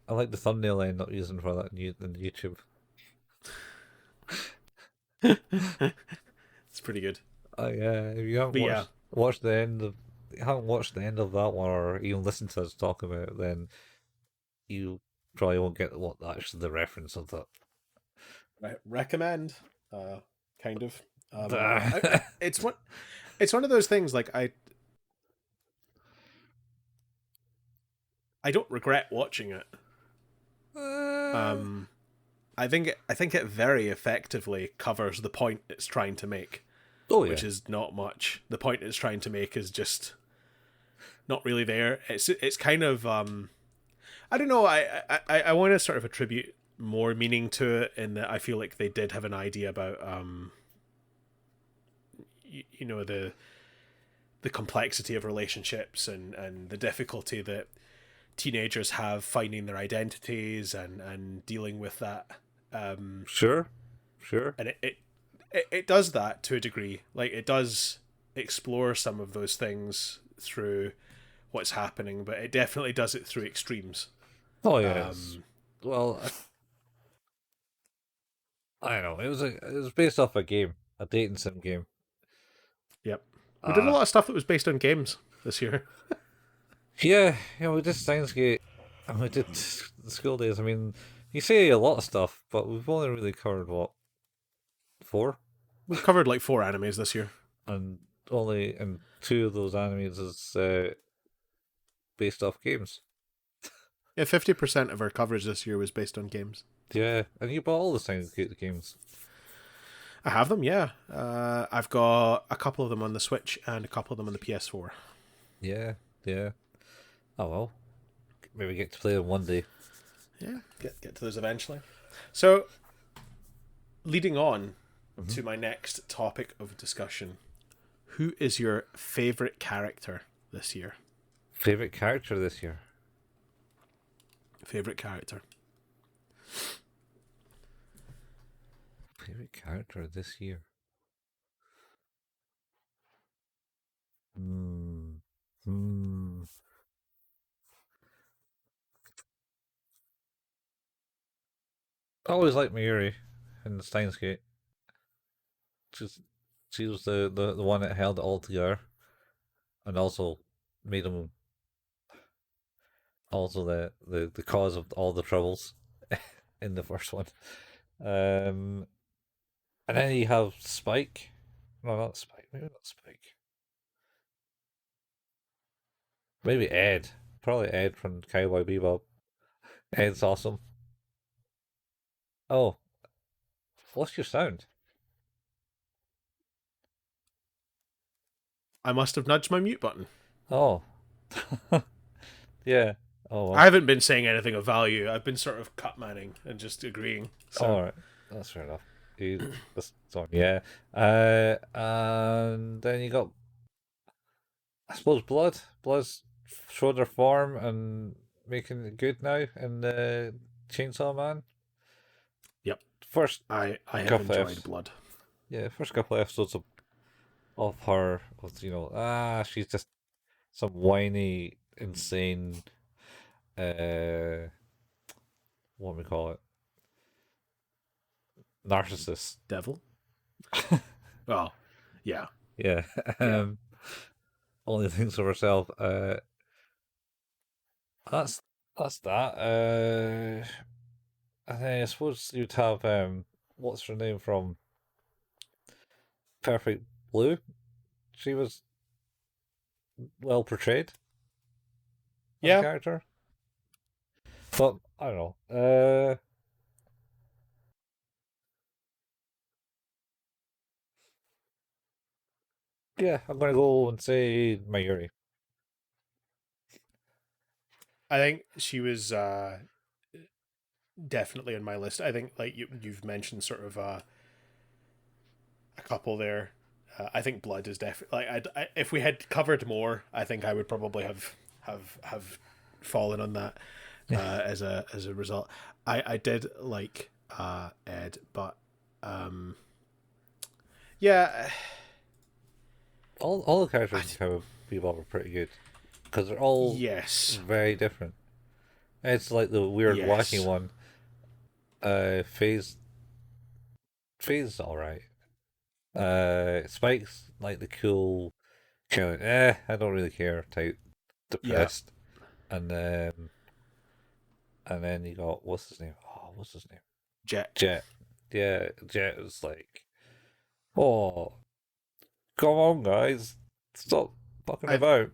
Speaker 1: I like the thumbnail I end up using for that new in YouTube.
Speaker 2: It's pretty good.
Speaker 1: If you haven't
Speaker 2: But yeah,
Speaker 1: watched the end of you haven't watched the end of that one or even listened to us talk about it, then you probably won't get what actually the reference of that.
Speaker 2: recommend, kind of. It's one of those things. Like I don't regret watching it. Um, I think it very effectively covers the point it's trying to make,
Speaker 1: oh yeah,
Speaker 2: which is not much. The point it's trying to make is just not really there. It's kind of I don't know. I want to sort of attribute more meaning to it in that I feel like they did have an idea about you know, the complexity of relationships and the difficulty that teenagers have finding their identities and dealing with that.
Speaker 1: sure, sure.
Speaker 2: And it does that to a degree. Like, it does explore some of those things through what's happening, but it definitely does it through extremes.
Speaker 1: Oh yes.
Speaker 2: Um,
Speaker 1: Well, I don't know. It was based off a game, a dating sim game.
Speaker 2: yep. We did a
Speaker 1: Uh
Speaker 2: lot of stuff that was based on games this year.
Speaker 1: yeah, we did Steins Gate and we did the school days. I mean, you say a lot of stuff, but we've only really covered what, four?
Speaker 2: We've covered like 4 animes this year.
Speaker 1: And only and two of those animes is based off games.
Speaker 2: Yeah, 50% of our coverage this year was based on games.
Speaker 1: Yeah, and you bought all the Steins Gate games.
Speaker 2: I have them, yeah. I've got a couple of them on the Switch and a couple of them on the PS4.
Speaker 1: Yeah, yeah. Oh well, maybe get to play them one day.
Speaker 2: Yeah, get to those eventually. So, leading on to my next topic of discussion, who is your favorite character this year?
Speaker 1: Favorite character this year?
Speaker 2: Favorite character.
Speaker 1: Favorite character this year? Hmm. Hmm. I always liked Mayuri in the Steins Gate. She's, she was the one that held it all together, and also made him also the cause of all the troubles in the first one. Um, and then you have Spike. No, not Spike. Maybe not Spike. Maybe Ed. Probably Ed from Cowboy Bebop. Ed's awesome. Oh, what's your sound?
Speaker 2: I must have nudged my mute button.
Speaker 1: Oh, yeah. Oh
Speaker 2: I
Speaker 1: well.
Speaker 2: haven't been saying anything of value. I've been sort of cut manning and just agreeing. So,
Speaker 1: All right, that's fair enough. That's on. Yeah. And then you got, I suppose, Blood. Blood's showed their form and making it good now in the Chainsaw Man.
Speaker 2: yep.
Speaker 1: First
Speaker 2: I have
Speaker 1: couple
Speaker 2: enjoyed
Speaker 1: eps-
Speaker 2: Blood.
Speaker 1: yeah, first couple of episodes of her was, she's just some whiny, insane, uh, what do we call it, narcissist.
Speaker 2: Devil. Oh, yeah,
Speaker 1: Yeah,
Speaker 2: yeah,
Speaker 1: only thinks of herself. That's that's that. And then I suppose you'd have what's her name from Perfect Blue? She was well portrayed as a
Speaker 2: yeah.
Speaker 1: character. But I don't know. Yeah, I'm gonna go and say Mayuri.
Speaker 2: I think she was definitely on my list. I think like you've mentioned sort of a couple there. I think blood is definitely like if we had covered more, I think I would probably have fallen on that as a result. I did like Ed, but um, yeah,
Speaker 1: All the
Speaker 2: I,
Speaker 1: characters in Cowboy Bebop are pretty good because they're all
Speaker 2: yes,
Speaker 1: very different. It's like the weird wacky
Speaker 2: yes,
Speaker 1: one. Phase is all right. Spike's like the cool kind of I don't really care type
Speaker 2: yeah,
Speaker 1: depressed, and then you got what's his name? Oh, what's his name?
Speaker 2: Jet.
Speaker 1: Jet. Yeah, Jet is like, oh, come on, guys, stop fucking
Speaker 2: I
Speaker 1: about.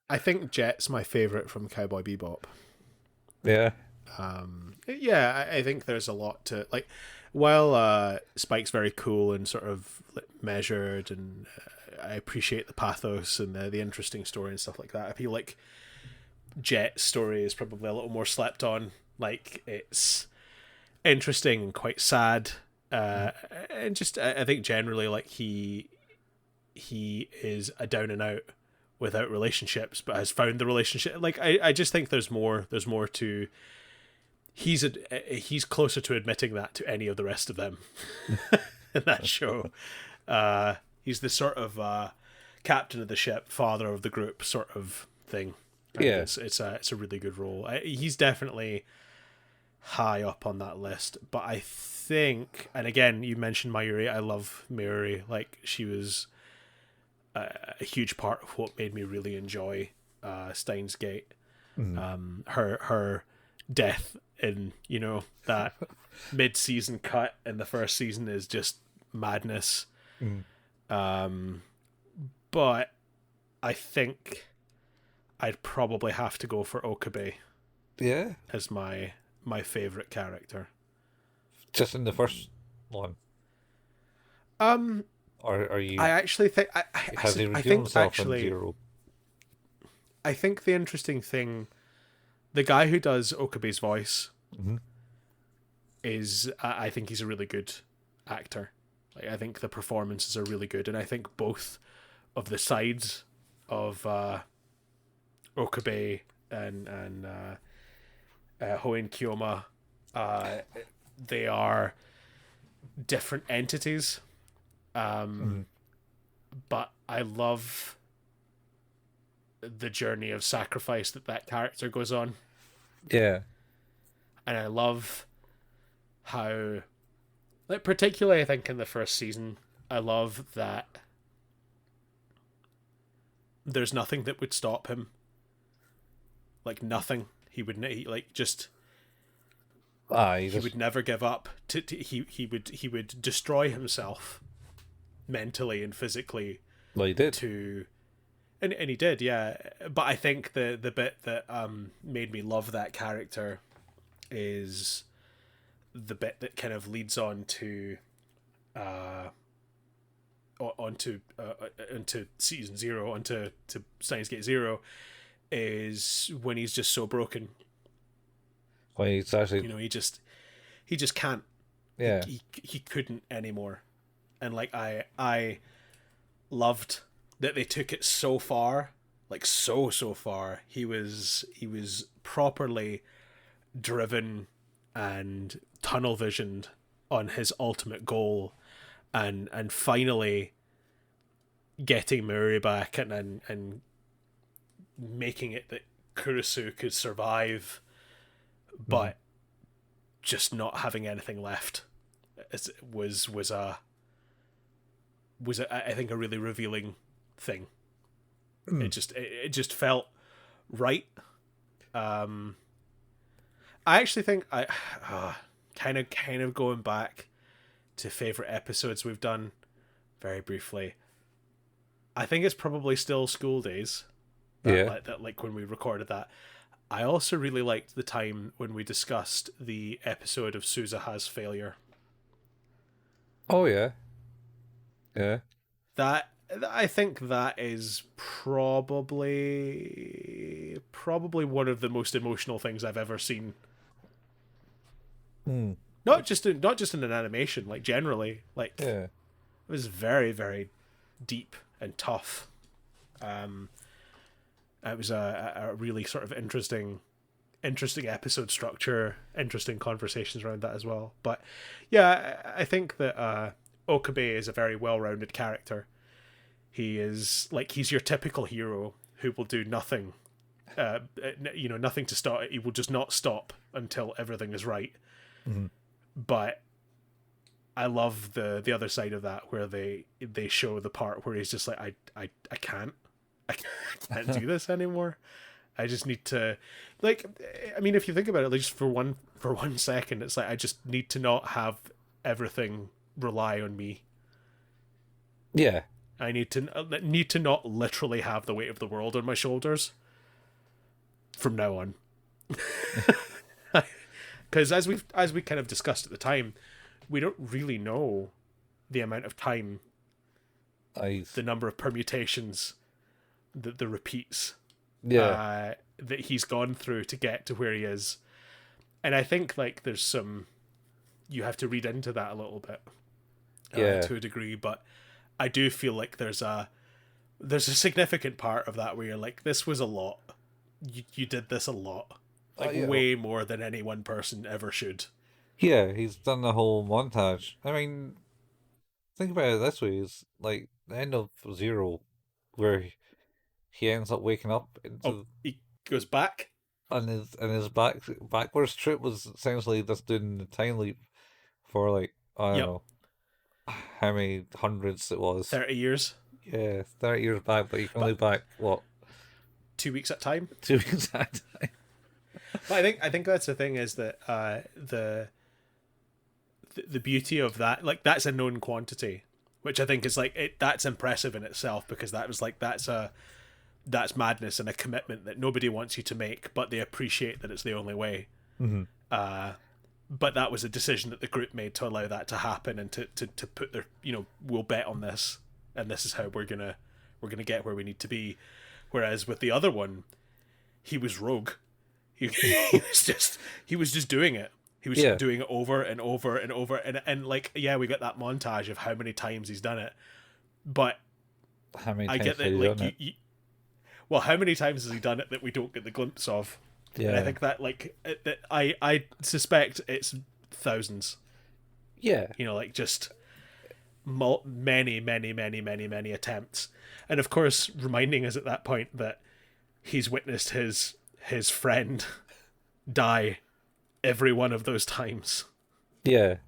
Speaker 2: I think Jet's my favorite from Cowboy Bebop.
Speaker 1: Yeah.
Speaker 2: Yeah, I think there's a lot to like. While Spike's very cool and sort of like, measured, and I appreciate the pathos and the interesting story and stuff like that. I feel like Jet's story is probably a little more slept on. Like it's interesting and quite sad, and just I think generally like he is a down and out without relationships, but has found the relationship. Like I just think there's more to he's closer to admitting that to any of the rest of them in that show. He's the sort of captain of the ship, father of the group sort of thing, and
Speaker 1: Yeah.
Speaker 2: it's a really good role. He's definitely high up on that list, but I think, and again, you mentioned Mayuri. I love Mayuri. Like she was a huge part of what made me really enjoy Steins Gate.
Speaker 1: Mm.
Speaker 2: Her death in that mid-season cut in the first season is just madness.
Speaker 1: Mm.
Speaker 2: But I think I'd probably have to go for Okabe
Speaker 1: Yeah.
Speaker 2: as my favorite character.
Speaker 1: Just in the first one,
Speaker 2: Um,
Speaker 1: or are you?
Speaker 2: I actually think
Speaker 1: Has he
Speaker 2: I
Speaker 1: redeemed
Speaker 2: think
Speaker 1: himself in
Speaker 2: actually
Speaker 1: Zero?
Speaker 2: I think the interesting thing, the guy who does Okabe's voice
Speaker 1: Mm-hmm.
Speaker 2: is I think he's a really good actor. Like I think the performances are really good, and I think both of the sides of Okabe and Hoen Kiyoma, uh, they are different entities.
Speaker 1: Mm-hmm.
Speaker 2: But I love the journey of sacrifice that character goes on,
Speaker 1: Yeah.
Speaker 2: and I love how, like, particularly I think in the first season, I love that there's nothing that would stop him. Like nothing. Like just
Speaker 1: He
Speaker 2: he
Speaker 1: just
Speaker 2: would never give up. He would destroy himself mentally and physically
Speaker 1: well, he did.
Speaker 2: to and he did, yeah. But I think the bit that made me love that character is the bit that kind of leads on to onto season zero, onto to Steins Gate Zero, is when he's just so broken.
Speaker 1: Well, he's actually
Speaker 2: He just can't.
Speaker 1: yeah.
Speaker 2: He couldn't anymore. And like I loved that they took it so far, like so far. He was properly driven and tunnel visioned on his ultimate goal, and finally getting Maori back and making it that Kurusu could survive, but just not having anything left was I think a really revealing thing. It just felt right. I actually think I kind of going back to favorite episodes we've done very briefly. I think it's probably still School Days. Like when we recorded that. I also really liked the time when we discussed the episode of Suzuha's failure.
Speaker 1: Oh yeah. Yeah.
Speaker 2: That I think that is probably one of the most emotional things I've ever seen. Not just in an animation, like generally, like
Speaker 1: Yeah.
Speaker 2: it was very, very deep and tough. It was a really sort of interesting episode structure, interesting conversations around that as well. But yeah, I think that Okabe is a very well-rounded character. He is like, he's your typical hero who will do nothing, nothing to stop. He will just not stop until everything is right. But I love the other side of that, where they show the part where he's just like, I can't do this anymore. I just need to, like, I mean, if you think about it, just for one second, it's like, I just need to not have everything rely on me.
Speaker 1: Yeah.
Speaker 2: I need to not literally have the weight of the world on my shoulders from now on. Because as we kind of discussed at the time, we don't really know the amount of time, the number of permutations, the repeats, that he's gone through to get to where he is. And I think like there's some, you have to read into that a little bit, to a degree, but I do feel like there's a significant part of that where you're like, this was a lot. You did this a lot, like way more than any one person ever should.
Speaker 1: Yeah, he's done the whole montage. I mean, think about it this way: it's like the end of Zero, where he ends up waking up into
Speaker 2: he goes back,
Speaker 1: and his backwards trip was essentially just doing the time leap for like, I don't know how many hundreds it was.
Speaker 2: 30 years.
Speaker 1: Yeah, 30 years back, but you can only back what?
Speaker 2: 2 weeks at a time.
Speaker 1: 2 weeks at a time.
Speaker 2: But I think that's the thing, is that the beauty of that, like, that's a known quantity, which I think is like that's impressive in itself, because that was like, that's madness and a commitment that nobody wants you to make, but they appreciate that it's the only way. But that was a decision that the group made to allow that to happen, and to put their, we'll bet on this, and this is how we're gonna get where we need to be. Whereas with the other one, he was rogue. He was just doing it. He was just doing it over and over and over, and like, we got that montage of how many times he's done it, but
Speaker 1: how many times
Speaker 2: I get that, like, well, how many times has he done it that we don't get the glimpse of? Yeah, and I think that, like, that I suspect it's thousands.
Speaker 1: Yeah,
Speaker 2: like, just many attempts, and of course reminding us at that point that he's witnessed his friend die every one of those times. And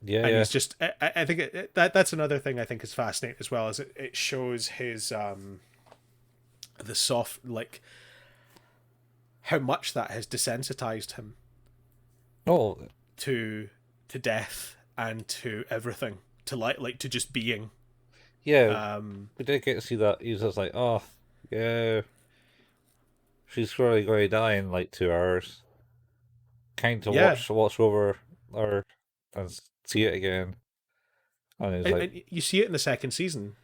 Speaker 2: he's just, I think that's another thing I think is fascinating as well, is it shows his the soft, like, how much that has desensitized him to death and to everything, to like to just being.
Speaker 1: We did get to see that. He was just like, oh yeah, she's probably going to die in like 2 hours. Kind to watch over her and see it again.
Speaker 2: And you see it in the second season.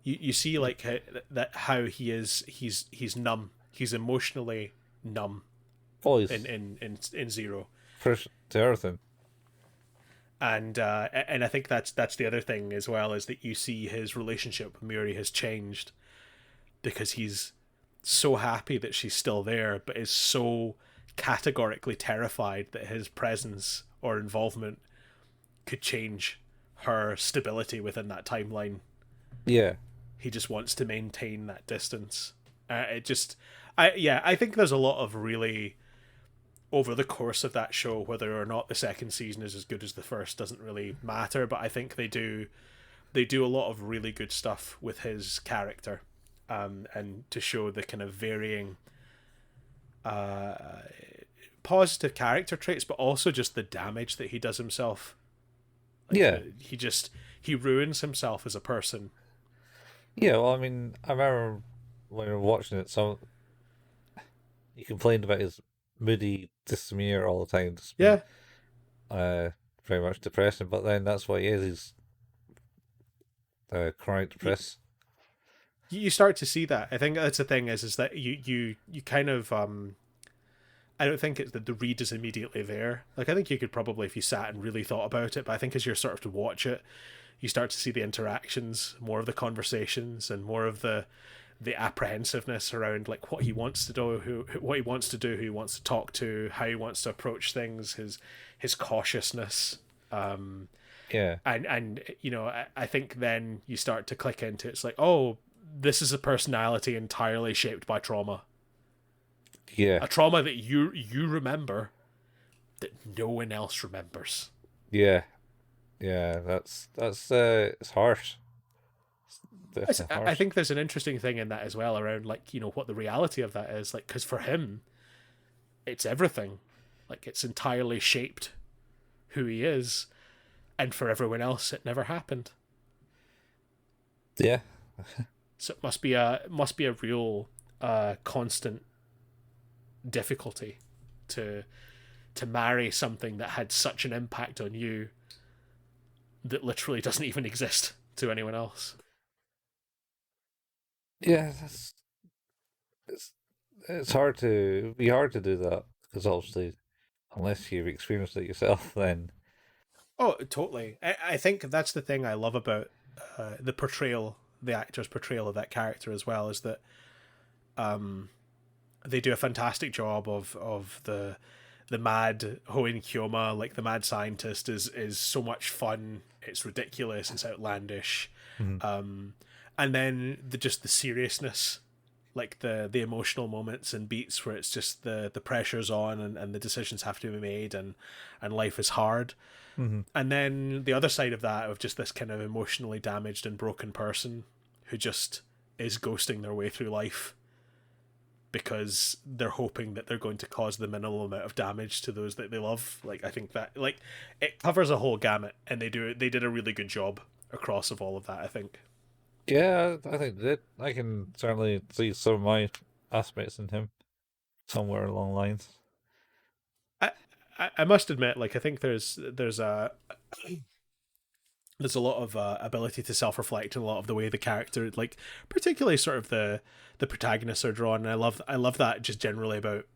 Speaker 2: You see, like, how he's numb. He's emotionally numb. In Zero.
Speaker 1: First to everything.
Speaker 2: And I think that's the other thing as well, is that you see his relationship with Miri has changed, because he's so happy that she's still there, but is so categorically terrified that his presence or involvement could change her stability within that timeline.
Speaker 1: Yeah.
Speaker 2: He just wants to maintain that distance. I think there's a lot of really, over the course of that show, whether or not the second season is as good as the first doesn't really matter, but I think they do a lot of really good stuff with his character, and to show the kind of varying uh, positive character traits, but also just the damage that he does himself. Like
Speaker 1: Yeah.
Speaker 2: he ruins himself as a person.
Speaker 1: Yeah, well, I mean, I remember when we were watching it, so he complained about his moody dyspnea all the time, just being
Speaker 2: Yeah,
Speaker 1: uh, very much depressing, but then that's what he is, he's chronic
Speaker 2: you,
Speaker 1: depressed.
Speaker 2: you start to see that. I think that's the thing is that you kind of I don't think it's the read is immediately there. Like I think you could probably if you sat and really thought about it, but I think as you're sort of to watch it, you start to see the interactions, more of the conversations, and more of the apprehensiveness around like what he wants to do, what he wants to do, who he wants to talk to, how he wants to approach things, his cautiousness.
Speaker 1: Yeah,
Speaker 2: And you know, I think then you start to click into it's like, oh, this is a personality entirely shaped by trauma,
Speaker 1: yeah,
Speaker 2: a trauma that you remember that no one else remembers.
Speaker 1: yeah, yeah. That's it's harsh. It's definitely
Speaker 2: I
Speaker 1: harsh.
Speaker 2: think there's an interesting thing in that as well around like you know what the reality of that is like because for him it's everything, like it's entirely shaped who he is, and for everyone else it never happened.
Speaker 1: Yeah,
Speaker 2: So it must be a real constant difficulty to marry something that had such an impact on you that literally doesn't even exist to anyone else.
Speaker 1: yeah. It's it's hard to it'd be hard to do that because obviously, unless you've experienced it yourself, then
Speaker 2: Oh, totally. I think that's the thing I love about the portrayal, the actor's portrayal of that character as well, is that they do a fantastic job of the mad Hoen Kyoma, like the mad scientist, is so much fun. It's ridiculous. It's outlandish,
Speaker 1: mhm.
Speaker 2: and then just the seriousness, like the emotional moments and beats where it's just the pressure's on and the decisions have to be made and life is hard.
Speaker 1: Mhm.
Speaker 2: And then the other side of that of just this kind of emotionally damaged and broken person who just is ghosting their way through life because they're hoping that they're going to cause the minimal amount of damage to those that they love. Like I think that like it covers a whole gamut, and they did a really good job across of all of that. I think.
Speaker 1: Yeah, I think that I can certainly see some of my aspects in him somewhere along the lines.
Speaker 2: I I must admit, like I think there's a lot of ability to self reflect in a lot of the way the character, like particularly sort of the protagonists are drawn. And I love that just generally about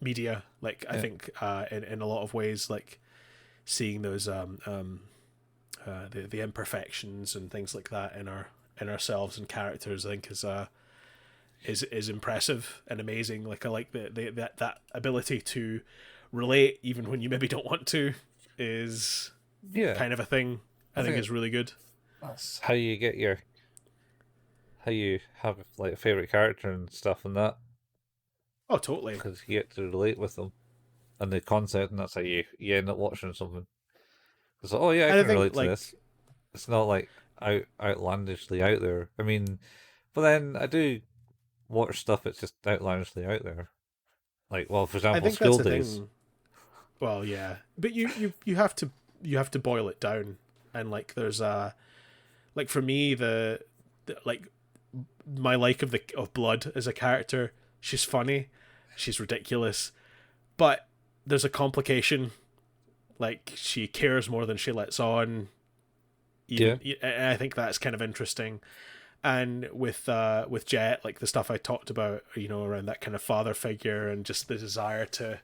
Speaker 2: media. Like I
Speaker 1: Yeah.
Speaker 2: think in a lot of ways, like seeing those the imperfections and things like that in ourselves and characters, I think is impressive and amazing. Like I like that ability to relate even when you maybe don't want to is
Speaker 1: Yeah,
Speaker 2: kind of a thing I
Speaker 1: I
Speaker 2: think
Speaker 1: think
Speaker 2: is really good.
Speaker 1: that's how you get your how you have like a favorite character and stuff and that
Speaker 2: Oh, totally.
Speaker 1: because you get to relate with them and the concept, and that's how you end up watching something. It's like, oh yeah, I
Speaker 2: And I
Speaker 1: can
Speaker 2: think
Speaker 1: relate to
Speaker 2: like
Speaker 1: this. It's not like outlandishly out there. I mean, but then I do watch stuff that's just outlandishly out there. Like, well, for
Speaker 2: I
Speaker 1: example,
Speaker 2: think that's
Speaker 1: School
Speaker 2: the
Speaker 1: Days.
Speaker 2: thing. Well, yeah, but you have to boil it down, and like there's like for me the like my like of Blood as a character, she's funny, she's ridiculous, but there's a complication. Like she cares more than she lets on.
Speaker 1: Yeah,
Speaker 2: Even and I think that's kind of interesting. And with Jet, like the stuff I talked about, you know, around that kind of father figure and just the desire to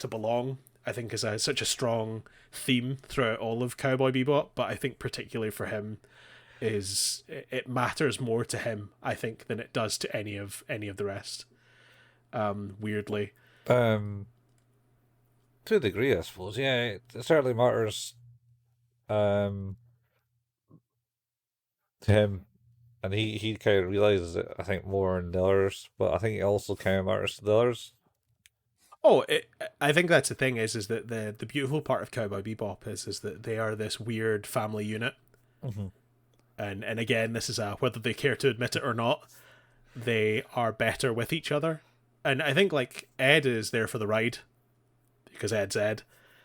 Speaker 2: belong, I think is such a strong theme throughout all of Cowboy Bebop. But I think particularly for him is it matters more to him, I think, than it does to any of the rest. Weirdly,
Speaker 1: um, to a degree, I suppose. Yeah, it certainly matters um, to him, and he kind of realizes it. I think more in the others, but I think it also kind of matters to the others.
Speaker 2: Oh, I think that's the thing is that the beautiful part of Cowboy Bebop is that they are this weird family unit,
Speaker 1: Mm-hmm.
Speaker 2: and again, this is a whether they care to admit it or not, they are better with each other, and I think like Ed is there for the ride because Ed's Ed,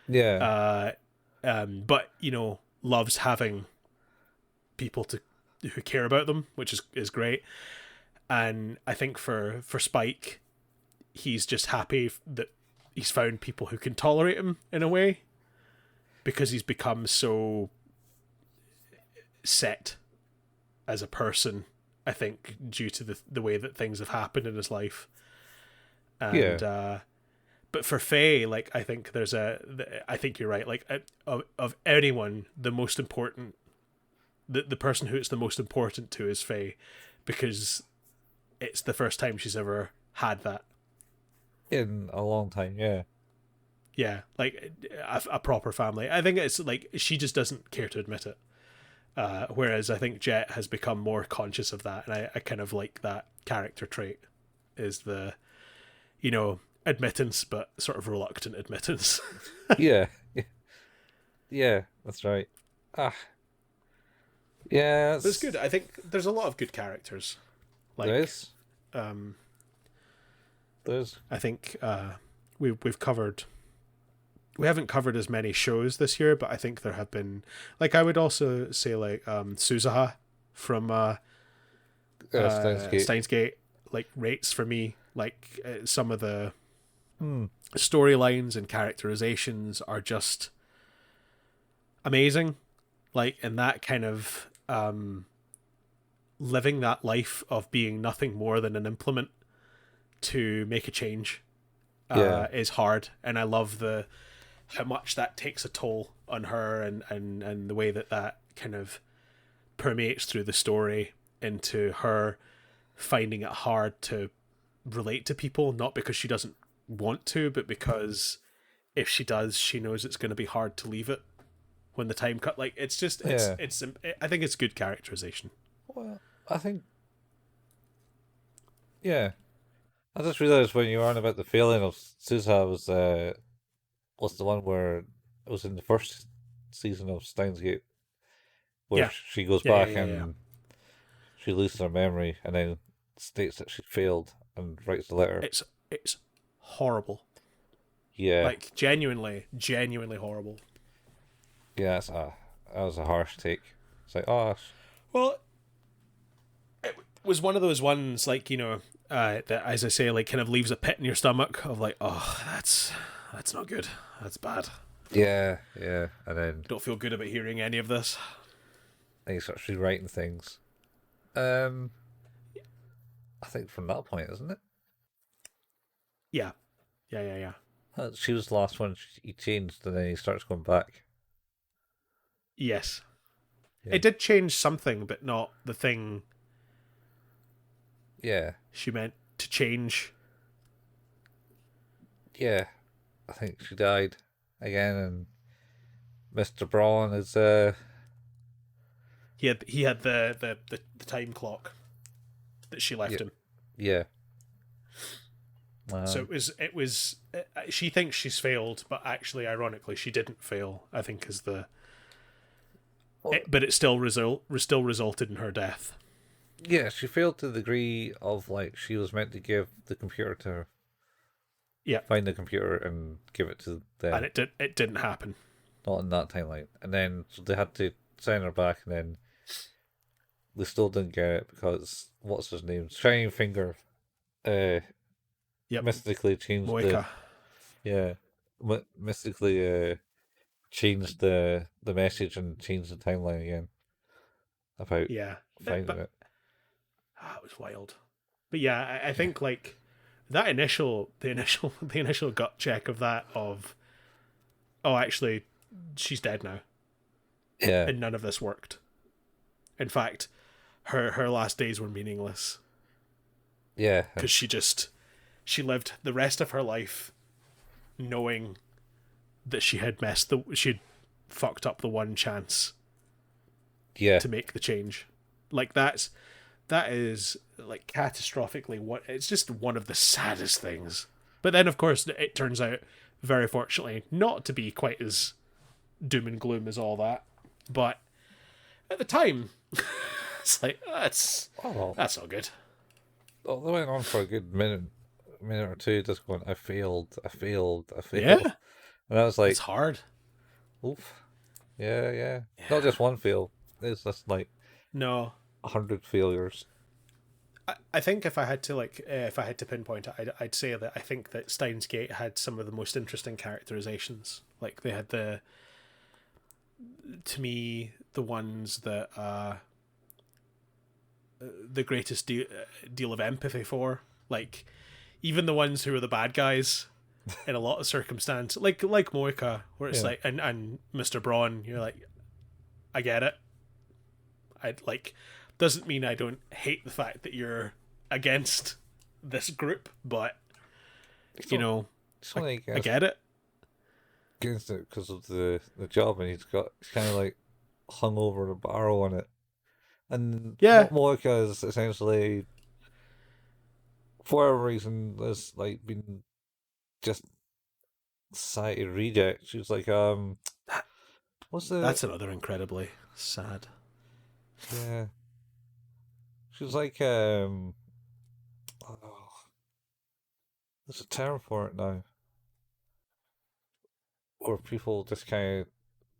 Speaker 1: Yeah,
Speaker 2: uh, but loves having people to who care about them, which is great, and I think for Spike, he's just happy that he's found people who can tolerate him in a way because he's become so set as a person. I think due to the way that things have happened in his life,
Speaker 1: yeah,
Speaker 2: and but for Faye, like I think I think you're right. Like of anyone, the most important, the person who it's the most important to is Faye, because it's the first time she's ever had that.
Speaker 1: in a long time. Yeah,
Speaker 2: Yeah, like a proper family. I think it's like she just doesn't care to admit it. Whereas I think Jet has become more conscious of that, and I kind of like that character trait. Is the admittance, but sort of reluctant admittance.
Speaker 1: yeah, yeah. That's right. Ah, yeah.
Speaker 2: But it's good. I think there's a lot of good characters.
Speaker 1: There
Speaker 2: Like,
Speaker 1: is.
Speaker 2: um,
Speaker 1: There's.
Speaker 2: I think we've covered. We haven't covered as many shows this year, but I think there have been. Like, I would also say like Suzuha from
Speaker 1: Steins Gate.
Speaker 2: Steins Gate, like rates for me. Like some of the
Speaker 1: Hmm.
Speaker 2: storylines and characterizations are just amazing. Like, in that kind of living that life of being nothing more than an implement to make a change
Speaker 1: Yeah,
Speaker 2: is hard, and I love the how much that takes a toll on her, and the way that kind of permeates through the story into her finding it hard to relate to people, not because she doesn't want to, but because if she does, she knows it's going to be hard to leave it when the time cut. Like it's just
Speaker 1: yeah.
Speaker 2: it's I think it's good characterization.
Speaker 1: Well, I think. Yeah, I just realized when you were on about the feeling of Susa was the one where it was in the first season of Steins Gate where
Speaker 2: Yeah,
Speaker 1: she goes
Speaker 2: yeah, yeah,
Speaker 1: back
Speaker 2: yeah, yeah.
Speaker 1: and she loses her memory and then states that she failed and writes the letter.
Speaker 2: It's horrible.
Speaker 1: Yeah,
Speaker 2: Like genuinely horrible.
Speaker 1: yeah, that was a harsh take. It's like, oh,
Speaker 2: Well, it was one of those ones like that, as I say, like kind of leaves a pit in your stomach of like, oh, that's not good. That's bad.
Speaker 1: yeah, yeah, and
Speaker 2: Don't feel good about hearing any of this.
Speaker 1: then he starts rewriting things. Um, I think from that point, isn't it?
Speaker 2: Yeah, yeah, yeah, yeah.
Speaker 1: She was the last one he changed, and then he starts going back.
Speaker 2: Yes,
Speaker 1: Yeah,
Speaker 2: it did change something, but not the thing
Speaker 1: yeah,
Speaker 2: she meant to change.
Speaker 1: yeah. I think she died again, and Mr. Braun is
Speaker 2: He had the time clock that she
Speaker 1: yeah,
Speaker 2: left him.
Speaker 1: yeah.
Speaker 2: So it was. She thinks she's failed, but actually, ironically, she didn't fail. I think is the.
Speaker 1: Well,
Speaker 2: But it still resulted in her death.
Speaker 1: yeah, she failed to the degree of like she was meant to give the computer to her,
Speaker 2: Yeah,
Speaker 1: find the computer and give it to them,
Speaker 2: and it didn't happen.
Speaker 1: not in that timeline. And then so they had to send her back, and then they still didn't get it because what's his name, Shining Finger, uh,
Speaker 2: Yep,
Speaker 1: mystically changed the
Speaker 2: Moika.
Speaker 1: yeah, mystically changed the message and changed the timeline again about
Speaker 2: Yeah,
Speaker 1: finding
Speaker 2: but
Speaker 1: it.
Speaker 2: it was wild. But yeah, I think like that the initial gut check of that of oh actually she's dead now
Speaker 1: Yeah,
Speaker 2: and none of this worked. In fact, her last days were meaningless
Speaker 1: yeah,
Speaker 2: because she lived the rest of her life knowing that she had fucked up the one chance
Speaker 1: Yeah.
Speaker 2: to make the change. Like that is like catastrophically what it's just one of the saddest things. But then of course it turns out very fortunately not to be quite as doom and gloom as all that. But at the time it's like
Speaker 1: Oh,
Speaker 2: that's not good.
Speaker 1: well, they went on for a good minute or two, just going, I failed, I failed, I failed.
Speaker 2: Yeah.
Speaker 1: And I was like,
Speaker 2: It's hard.
Speaker 1: oof. Yeah, yeah. Not
Speaker 2: Yeah.
Speaker 1: just one fail. It's just like
Speaker 2: No.
Speaker 1: 100 failures.
Speaker 2: I think if I had to if I had to pinpoint it, I'd say that I think that Steins Gate had some of the most interesting characterizations. Like they had to me, the ones that the greatest deal of empathy for. Like even the ones who are the bad guys in a lot of circumstance, like Moika, where it's
Speaker 1: Yeah.
Speaker 2: like and Mr. Braun, you're like, I get it. I like doesn't mean I don't hate the fact that you're against this group, but
Speaker 1: It's
Speaker 2: you
Speaker 1: not,
Speaker 2: know,
Speaker 1: it's not like
Speaker 2: I get it.
Speaker 1: against it because of the job, and he's kind of like hung over a barrel on it. And
Speaker 2: Yeah,
Speaker 1: Moika is essentially, for whatever reason, has like been just society reject. She was like, what's the
Speaker 2: that's another incredibly sad.
Speaker 1: yeah? She was like, oh, there's a term for it now, where people just kind of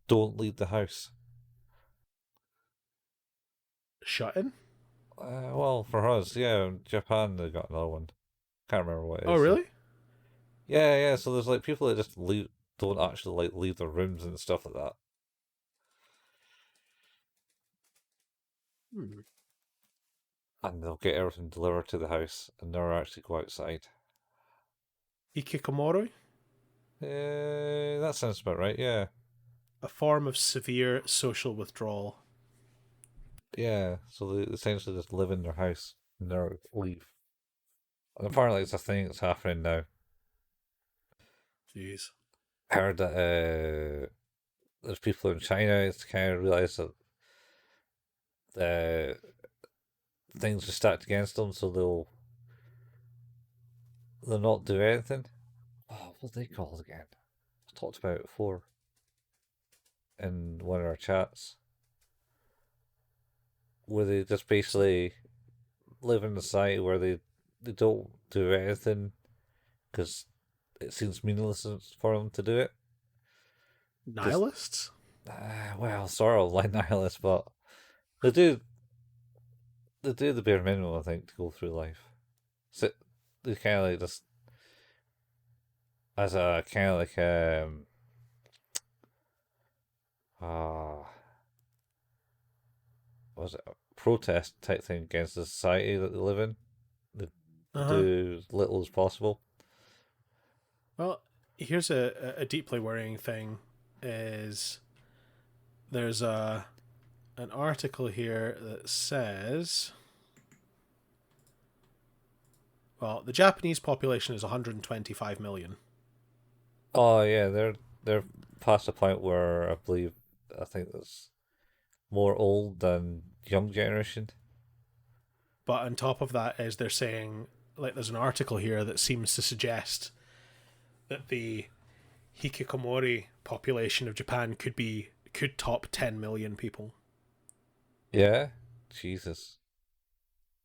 Speaker 1: don't leave the house.
Speaker 2: Shut in?
Speaker 1: Well, for us, yeah, in Japan they got another one. Can't remember what it
Speaker 2: Oh,
Speaker 1: is.
Speaker 2: really?
Speaker 1: Yeah, yeah. So there's like people that just don't actually like leave their rooms and stuff like that.
Speaker 2: Hmm.
Speaker 1: And they'll get everything delivered to the house and never actually go outside.
Speaker 2: Hikikomori?
Speaker 1: That sounds about right, yeah.
Speaker 2: A form of severe social withdrawal.
Speaker 1: Yeah, so they essentially just live in their house and never leave. And apparently it's a thing that's happening now.
Speaker 2: Jeez.
Speaker 1: I heard that there's people in China, it's kind of realised that the things are stacked against them, so they'll not do anything. Oh, what are they called again? I talked about it before in one of our chats, where they just basically live in a society where they don't do anything because it seems meaningless for them to do it. Just
Speaker 2: Nihilists?
Speaker 1: well, sort of like nihilists, but they do the bare minimum, I think, to go through life. So they kind of like just as a kind of like uh was it a protest type thing against the society that they live in. They
Speaker 2: Uh-huh.
Speaker 1: do as little as possible.
Speaker 2: Well, here's a deeply worrying thing is there's an article here that says, well, the Japanese population is 125 million.
Speaker 1: Oh yeah, they're past the point where I think there's more old than young generation.
Speaker 2: But on top of that is they're saying, like, there's an article here that seems to suggest that the hikikomori population of Japan could top 10 million people.
Speaker 1: Yeah, Jesus.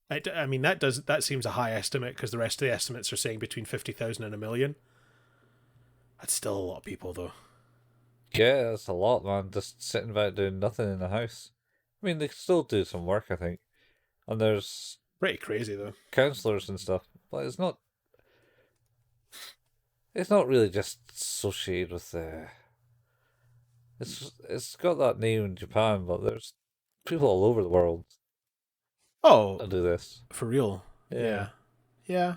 Speaker 2: I mean that seems a high estimate because the rest of the estimates are saying between 50,000 and a million. That's still a lot of people though.
Speaker 1: Yeah, that's a lot, man. Just sitting back doing nothing in the house. I mean, they still do some work, I think, and there's
Speaker 2: Pretty crazy though.
Speaker 1: counselors and stuff, but it's not. It's not really just associated with the. It's got that name in Japan, but there's people all over the world
Speaker 2: Oh,
Speaker 1: that do this.
Speaker 2: for real.
Speaker 1: Yeah,
Speaker 2: Yeah. Yeah.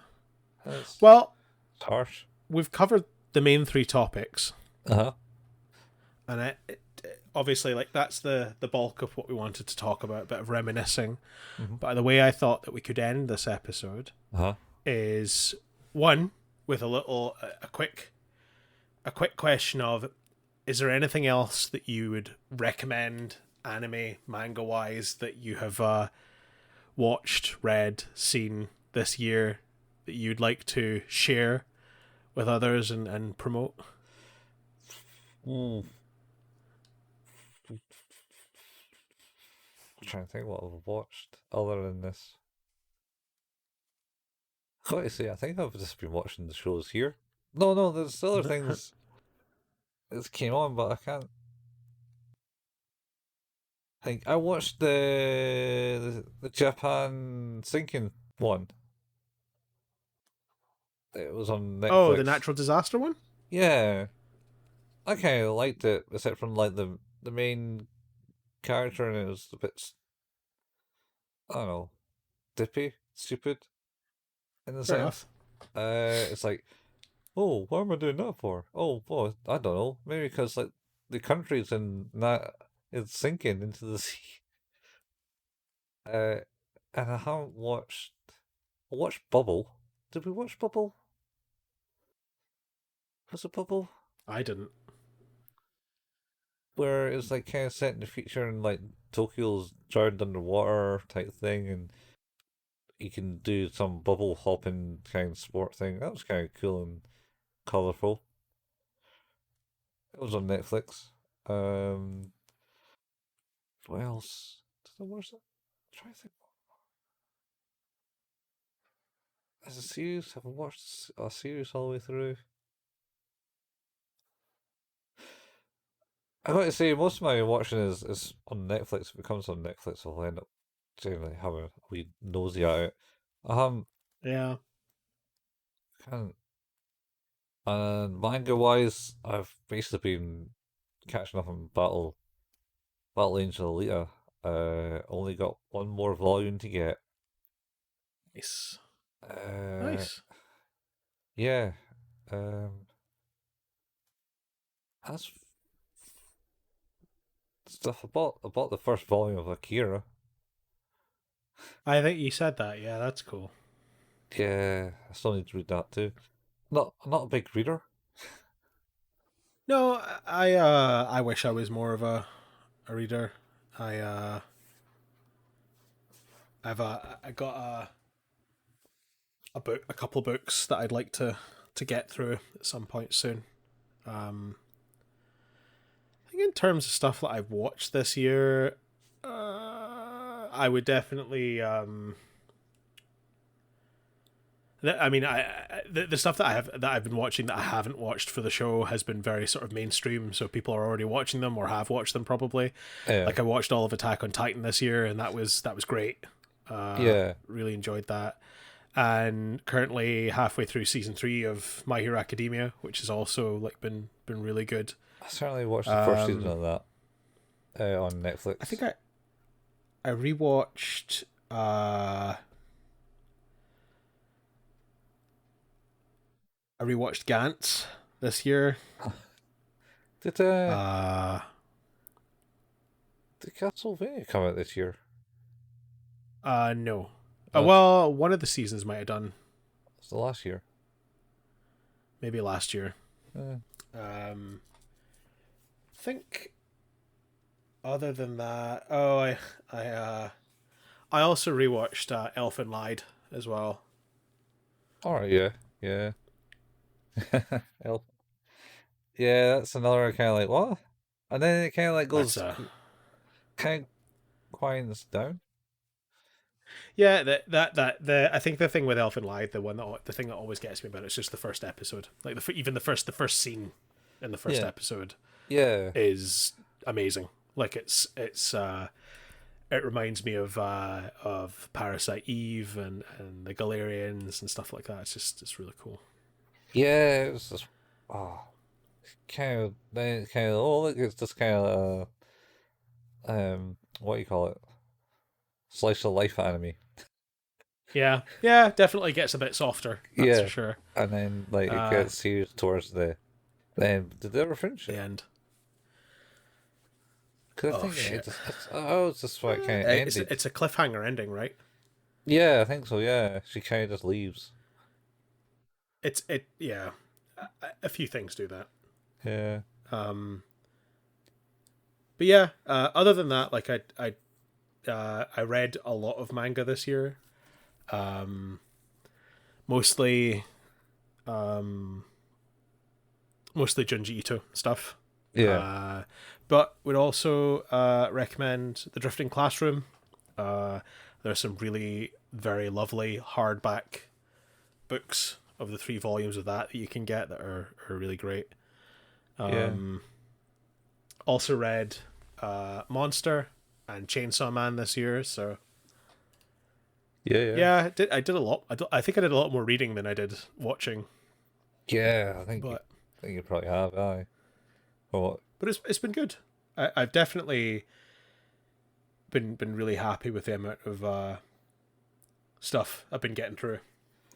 Speaker 1: it's,
Speaker 2: Well,
Speaker 1: it's harsh.
Speaker 2: we've covered the main three topics,
Speaker 1: Uh
Speaker 2: and obviously, like that's the bulk of what we wanted to talk about. A bit of reminiscing,
Speaker 1: huh.
Speaker 2: but the way I thought that we could end this episode
Speaker 1: Uh huh.
Speaker 2: is one with a quick question of is there anything else that you would recommend, anime, manga wise, that you have watched, read, seen this year that you'd like to share with others and promote?
Speaker 1: Mm. I'm trying to think what I've watched other than this. I got to say, I think I've just been watching the shows here. No, there's other things that came on, but I can't think. I watched the Japan sinking one. It was on
Speaker 2: Oh, the
Speaker 1: Netflix.
Speaker 2: natural disaster one?
Speaker 1: Yeah, I kind of liked it, except from like the main character, and it was a bit, I don't know, dippy, stupid in a
Speaker 2: Fair enough.
Speaker 1: sense. It's like, oh, what am I doing that for? Oh, well, I don't know. Maybe because like the country's in that it's sinking into the sea. Uh, and I haven't watched. I watched Bubble. Did we watch Bubble? Was it Bubble?
Speaker 2: I didn't.
Speaker 1: Where it's like kind of set in the future and like Tokyo's drowned underwater type thing, and you can do some bubble hopping kind of sport thing. That was kind of cool and colourful. It was on Netflix. Um, what else? Did I watch that? I'm trying to think. As a series, have I watched a series all the way through? I got to say, most of my watching is on Netflix. If it comes on Netflix, I'll end up generally having a wee nosy at it. Um,
Speaker 2: Yeah.
Speaker 1: can't. And manga wise, I've basically been catching up on Battle Angel Alita. Only got one more volume to get.
Speaker 2: Nice.
Speaker 1: Uh,
Speaker 2: Nice.
Speaker 1: yeah. Um, that's stuff. I bought the first volume of Akira.
Speaker 2: I think you said that. Yeah, that's cool.
Speaker 1: Yeah, I still need to read that too. Not a big reader.
Speaker 2: No, I wish I was more of a reader. I I got a book, a couple books that I'd like to get through at some point soon. Um, I think in terms of stuff that I've watched this year, I would definitely. I mean, the stuff that I've been watching that I haven't watched for the show has been very sort of mainstream, so people are already watching them or have watched them probably.
Speaker 1: Yeah,
Speaker 2: Like I watched all of Attack on Titan this year, and that was great.
Speaker 1: yeah.
Speaker 2: Really enjoyed that. And currently halfway through season 3 of My Hero Academia, which has also like been really good.
Speaker 1: I certainly watched the first season
Speaker 2: Um,
Speaker 1: of that on
Speaker 2: I think
Speaker 1: Netflix.
Speaker 2: I rewatched I rewatched Gantz this year.
Speaker 1: Did
Speaker 2: Uh
Speaker 1: did Castlevania come out this year?
Speaker 2: no.
Speaker 1: Oh,
Speaker 2: Well, one of the seasons might have done,
Speaker 1: it's the last year.
Speaker 2: maybe last year.
Speaker 1: Uh,
Speaker 2: Um I think other than that, oh I also rewatched Elfin Lied as well.
Speaker 1: all right, yeah, yeah. El- yeah, that's another kind of like what, and then it kind of like
Speaker 2: That's
Speaker 1: goes kind of quiets down.
Speaker 2: yeah, the I think the thing with Elfin Lied, the thing that always gets me about it is just the first episode. Like even the first scene in the first
Speaker 1: Yeah,
Speaker 2: episode
Speaker 1: yeah,
Speaker 2: is amazing. Like it reminds me of Parasite Eve and the Galarians and stuff like that. It's really cool.
Speaker 1: yeah. It was just oh, kind of then kind of oh look, it's just kind of what do you call it? Slice of life anime.
Speaker 2: Yeah, yeah, definitely gets a bit softer. That's for
Speaker 1: Yeah,
Speaker 2: sure.
Speaker 1: and then like it gets serious towards the did they ever finish
Speaker 2: The
Speaker 1: it?
Speaker 2: end.
Speaker 1: Because I
Speaker 2: Oh
Speaker 1: think
Speaker 2: shit.
Speaker 1: it's just what kind of ended.
Speaker 2: It's a cliffhanger ending, right?
Speaker 1: Yeah, I think so. Yeah, she kind of just leaves.
Speaker 2: It yeah. A few things do that.
Speaker 1: Yeah,
Speaker 2: but yeah, other than that, like I read a lot of manga this year. Um, mostly um, mostly Junji Ito stuff.
Speaker 1: Yeah,
Speaker 2: Uh, but would also recommend The Drifting Classroom. There's some really very lovely hardback books of the 3 volumes of that you can get that are really great.
Speaker 1: yeah,
Speaker 2: Also read Monster and Chainsaw Man this year, so
Speaker 1: yeah.
Speaker 2: yeah, I did a lot. I think I did a lot more reading than I did watching,
Speaker 1: Yeah,
Speaker 2: but
Speaker 1: I think you probably have. Aye. Well,
Speaker 2: it's been good. I've definitely been really happy with the amount of stuff I've been getting through.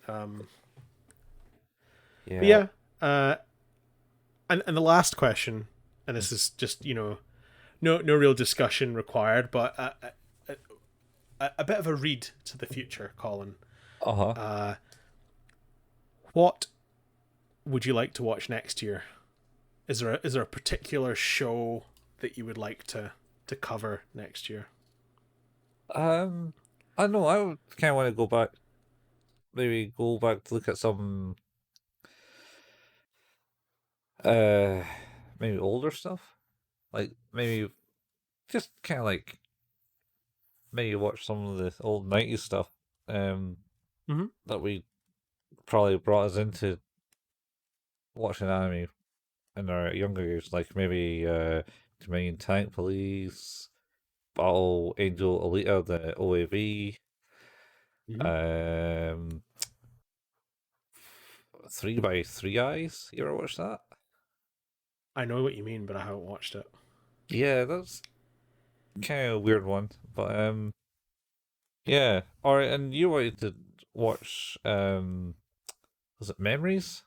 Speaker 2: Um, but
Speaker 1: yeah.
Speaker 2: yeah, and the last question, and this is just no real discussion required, but a bit of a read to the future, Colin.
Speaker 1: Uh huh.
Speaker 2: Uh, what would you like to watch next year? Is there a particular show that you would like to cover next year?
Speaker 1: Um, I know. I would kind of want to go back. Maybe go back to look at some uh maybe older stuff. Like maybe just kind of like maybe watch some of the old '90s stuff. Um,
Speaker 2: Mm-hmm.
Speaker 1: that we probably brought us into watching anime in our younger years, like maybe Dominion Tank Police, Battle Angel Alita, the OAV,
Speaker 2: Mm-hmm.
Speaker 1: um, Three by Three Eyes. You ever watch that?
Speaker 2: I know what you mean, but I haven't watched it.
Speaker 1: Yeah, that's kind of a weird one, but yeah. All right, and you wanted to watch was it Memories?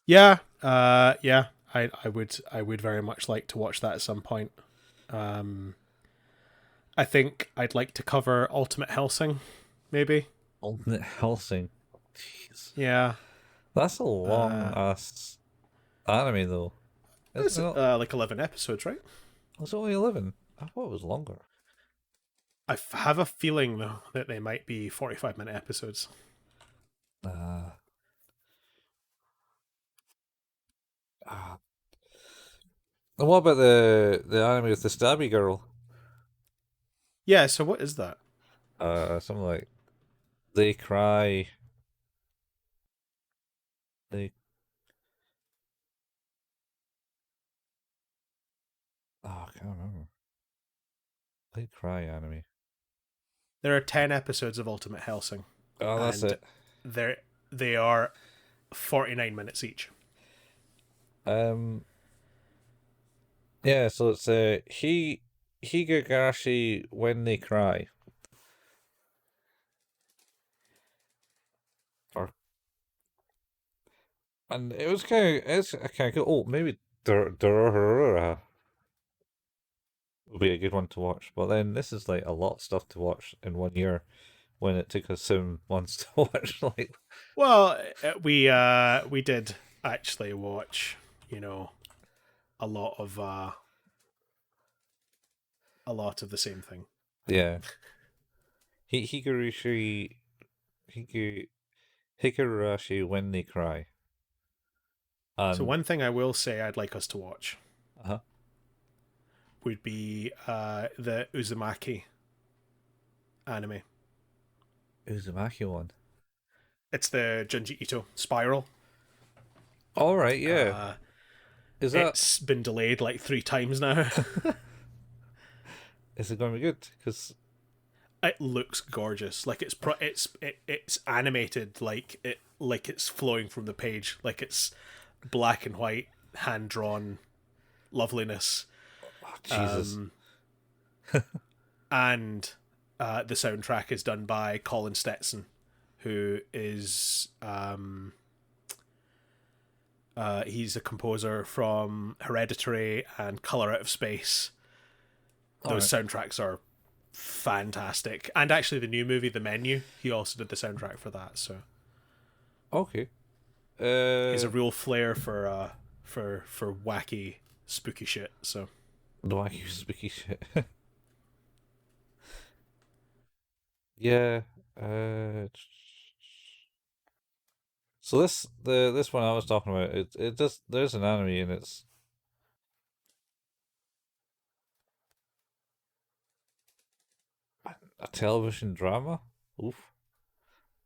Speaker 2: Yeah, yeah. I would very much like to watch that at some point. Um, I think I'd like to cover Ultimate Helsing, maybe.
Speaker 1: Ultimate Helsing. Jeez,
Speaker 2: Yeah.
Speaker 1: that's a long
Speaker 2: Uh,
Speaker 1: ass anime though, isn't
Speaker 2: it's
Speaker 1: it? Not?
Speaker 2: like 11 episodes, right?
Speaker 1: It's only 11. I thought it was longer.
Speaker 2: Have a feeling though that they might be 45-minute episodes.
Speaker 1: Uh, ah. And what about the anime with the stabby girl?
Speaker 2: Yeah. So what is that?
Speaker 1: Something like they cry. They I can't remember. They cry anime.
Speaker 2: There are 10 episodes of Ultimate Helsing,
Speaker 1: Oh, that's
Speaker 2: and
Speaker 1: it.
Speaker 2: they are 49 minutes each.
Speaker 1: Um, yeah. So it's Higurashi when they cry, or and it was kind of cool. Oh, maybe Durarara would be a good one to watch. But then this is like a lot of stuff to watch in one year when it took us 7 months to watch. Like,
Speaker 2: Well, we did actually watch, you know, a lot of uh a lot of the same thing.
Speaker 1: yeah, Higurashi Higu, Higurashi when they cry,
Speaker 2: So
Speaker 1: and
Speaker 2: one thing I will say I'd like us to watch
Speaker 1: uh
Speaker 2: would be the Uzumaki anime.
Speaker 1: Uzumaki one.
Speaker 2: It's the Junji Ito Spiral.
Speaker 1: All right, yeah.
Speaker 2: Uh,
Speaker 1: Is that
Speaker 2: it's been delayed like 3 times now.
Speaker 1: is it going to be good? Because
Speaker 2: It looks gorgeous. Like it's animated like it's flowing from the page. Like it's black and white, hand drawn loveliness.
Speaker 1: oh, Jesus,
Speaker 2: And the soundtrack is done by Colin Stetson, who is he's a composer from Hereditary and Color Out of Space.
Speaker 1: all
Speaker 2: Those
Speaker 1: right,
Speaker 2: soundtracks are fantastic, and actually the new movie The Menu, he also did the soundtrack for that. So
Speaker 1: okay.
Speaker 2: he's a
Speaker 1: Uh,
Speaker 2: real flair for wacky spooky shit. So
Speaker 1: the wacky spooky shit. Yeah. Uh, so this one I was talking about, it just there's an anime and it's a television drama. Oof.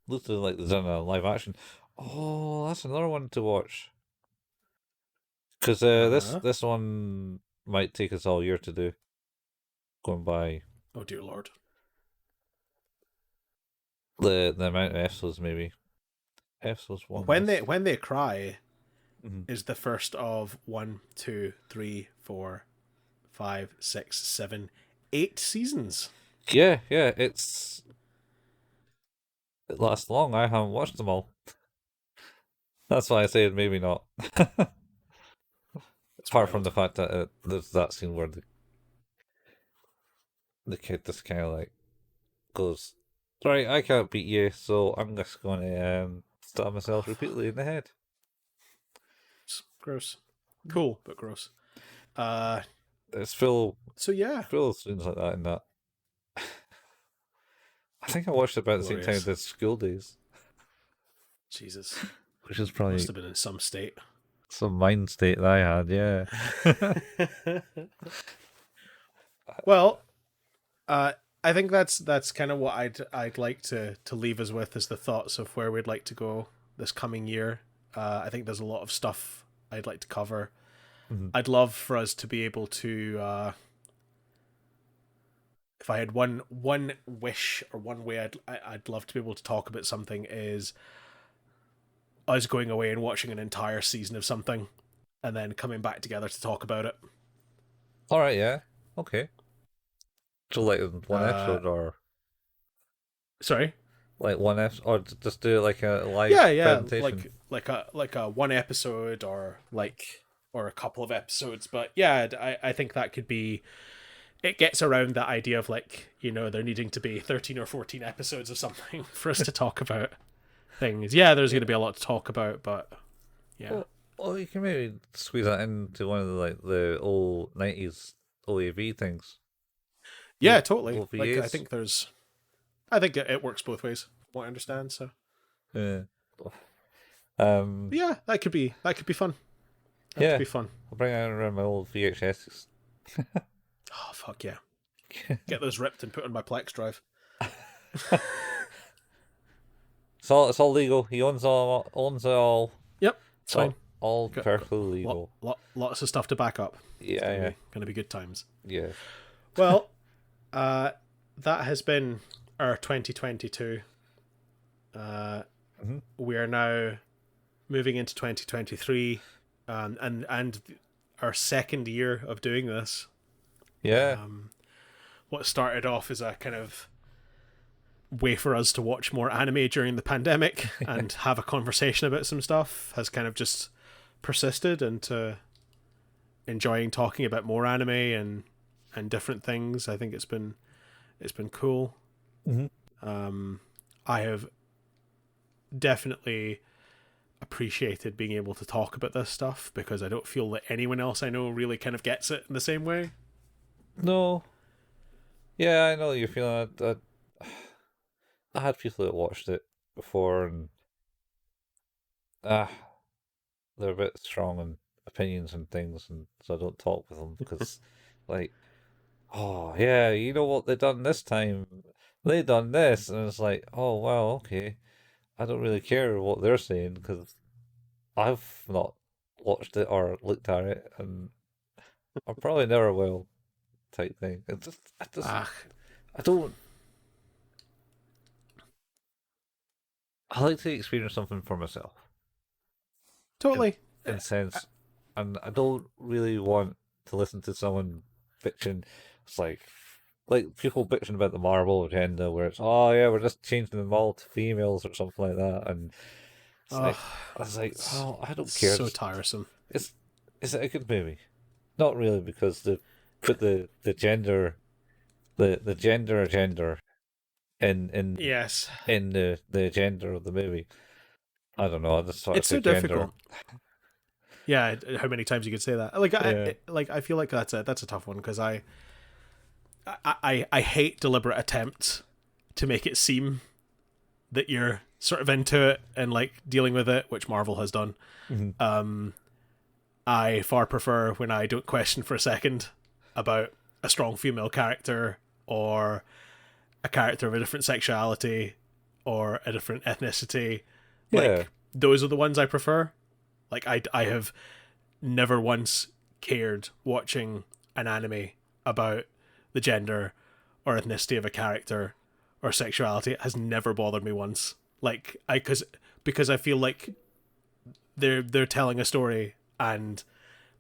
Speaker 1: Looks like there's in a live action. Oh, that's another one to watch. Because
Speaker 2: Uh,
Speaker 1: this one might take us all year to do. Going by
Speaker 2: oh dear lord.
Speaker 1: the amount of episodes, maybe episodes one.
Speaker 2: When they cry
Speaker 1: Mhm.
Speaker 2: is the first of 1, 2, 3, 4, 5, 6, 7, 8 seasons.
Speaker 1: Yeah, yeah. It lasts long. I haven't watched them all. That's why I said maybe not.
Speaker 2: It's
Speaker 1: Apart from
Speaker 2: wild.
Speaker 1: the fact that there's that scene where the kid just kind of like goes, "Right, I can't beat you, so I'm just going to stab
Speaker 2: Oh
Speaker 1: myself
Speaker 2: fuck.
Speaker 1: repeatedly in the head."
Speaker 2: It's gross. Cool, but gross. Uh,
Speaker 1: It's
Speaker 2: so yeah,
Speaker 1: full of scenes like that in that. I think I watched it about the same time
Speaker 2: glorious.
Speaker 1: as School Days,
Speaker 2: Jesus,
Speaker 1: which is
Speaker 2: must
Speaker 1: probably
Speaker 2: have been in some state.
Speaker 1: some mind state that I had. Yeah.
Speaker 2: Well, uh, I think that's kind of what I'd like to leave us with is the thoughts of where we'd like to go this coming year. I think there's a lot of stuff I'd like to cover.
Speaker 1: Mhm.
Speaker 2: I'd love for us to be able to, if I had one wish or one way I'd love to be able to talk about something is us going away and watching an entire season of something, and then coming back together to talk about it.
Speaker 1: All right. Yeah. Okay. So like one
Speaker 2: Uh,
Speaker 1: episode or
Speaker 2: Sorry.
Speaker 1: like one episode or just do like a
Speaker 2: Yeah,
Speaker 1: live
Speaker 2: yeah,
Speaker 1: presentation.
Speaker 2: like a one episode or a couple of episodes. But yeah, I think that could be. It gets around that idea of like there needing to be 13 or 14 episodes of something for us to talk about things. Yeah, there's going to
Speaker 1: Yeah.
Speaker 2: be a lot to talk about, but yeah,
Speaker 1: Well, you can maybe squeeze that into one of the like the old '90s OAV things,
Speaker 2: yeah, totally. Like
Speaker 1: OVAs.
Speaker 2: I think it works both ways. From what I understand. So
Speaker 1: Yeah.
Speaker 2: but yeah, that could be fun. That could
Speaker 1: Yeah.
Speaker 2: be fun.
Speaker 1: I'll bring out around my old VHSs.
Speaker 2: Oh fuck yeah! Get those ripped and put on my Plex drive.
Speaker 1: It's all legal. He owns it all.
Speaker 2: Yep, it's
Speaker 1: It's
Speaker 2: fine.
Speaker 1: all
Speaker 2: Got
Speaker 1: perfectly legal.
Speaker 2: lots of stuff to back up. It's
Speaker 1: Yeah, yeah,
Speaker 2: gonna be good times.
Speaker 1: yeah.
Speaker 2: Well, uh, that has been our 2022. Uh,
Speaker 1: Hmm.
Speaker 2: we are now moving into 2023, and our second year of doing this.
Speaker 1: Yeah.
Speaker 2: Um, what started off as a kind of way for us to watch more anime during the pandemic and have a conversation about some stuff has kind of just persisted into enjoying talking about more anime and different things. I think it's been cool.
Speaker 1: Hmm.
Speaker 2: I have definitely appreciated being able to talk about this stuff because I don't feel that anyone else I know really kind of gets it in the same way.
Speaker 1: No. Yeah, I know you're feeling it. I had people that watched it before, and ah, they're a bit strong in opinions and things, and so I don't talk with them because, like, oh yeah, you know what they done this time? They done this, and it's like, oh well, okay. I don't really care what they're saying because I've not watched it or looked at it, and I probably never will. Type thing.
Speaker 2: Ah,
Speaker 1: I don't. I like to experience something for myself. In
Speaker 2: totally.
Speaker 1: in sense, and I don't really want to listen to someone bitching. It's like people bitching about the Marvel agenda, where it's oh yeah, we're just changing them all to females or something like that, and it's
Speaker 2: Oh,
Speaker 1: like I was like,
Speaker 2: it's
Speaker 1: oh, I don't care.
Speaker 2: so tiresome.
Speaker 1: It's is it a good movie? Not really, because they put the gender gender in in
Speaker 2: Yes,
Speaker 1: in the gender of the movie. I don't know. I just sort of
Speaker 2: it's
Speaker 1: say
Speaker 2: so
Speaker 1: gender.
Speaker 2: difficult. Yeah, how many times you could say that?
Speaker 1: Yeah.
Speaker 2: I feel like that's a tough one because I hate deliberate attempts to make it seem that you're sort of into it and like dealing with it, which Marvel has done.
Speaker 1: Mhm.
Speaker 2: I far prefer when I don't question for a second about a strong female character or a character of a different sexuality or a different ethnicity.
Speaker 1: Yeah.
Speaker 2: Like those are the ones I prefer. Like I have never once cared watching an anime about the gender or ethnicity of a character or sexuality. It has never bothered me once. Like I because I feel like they're telling a story and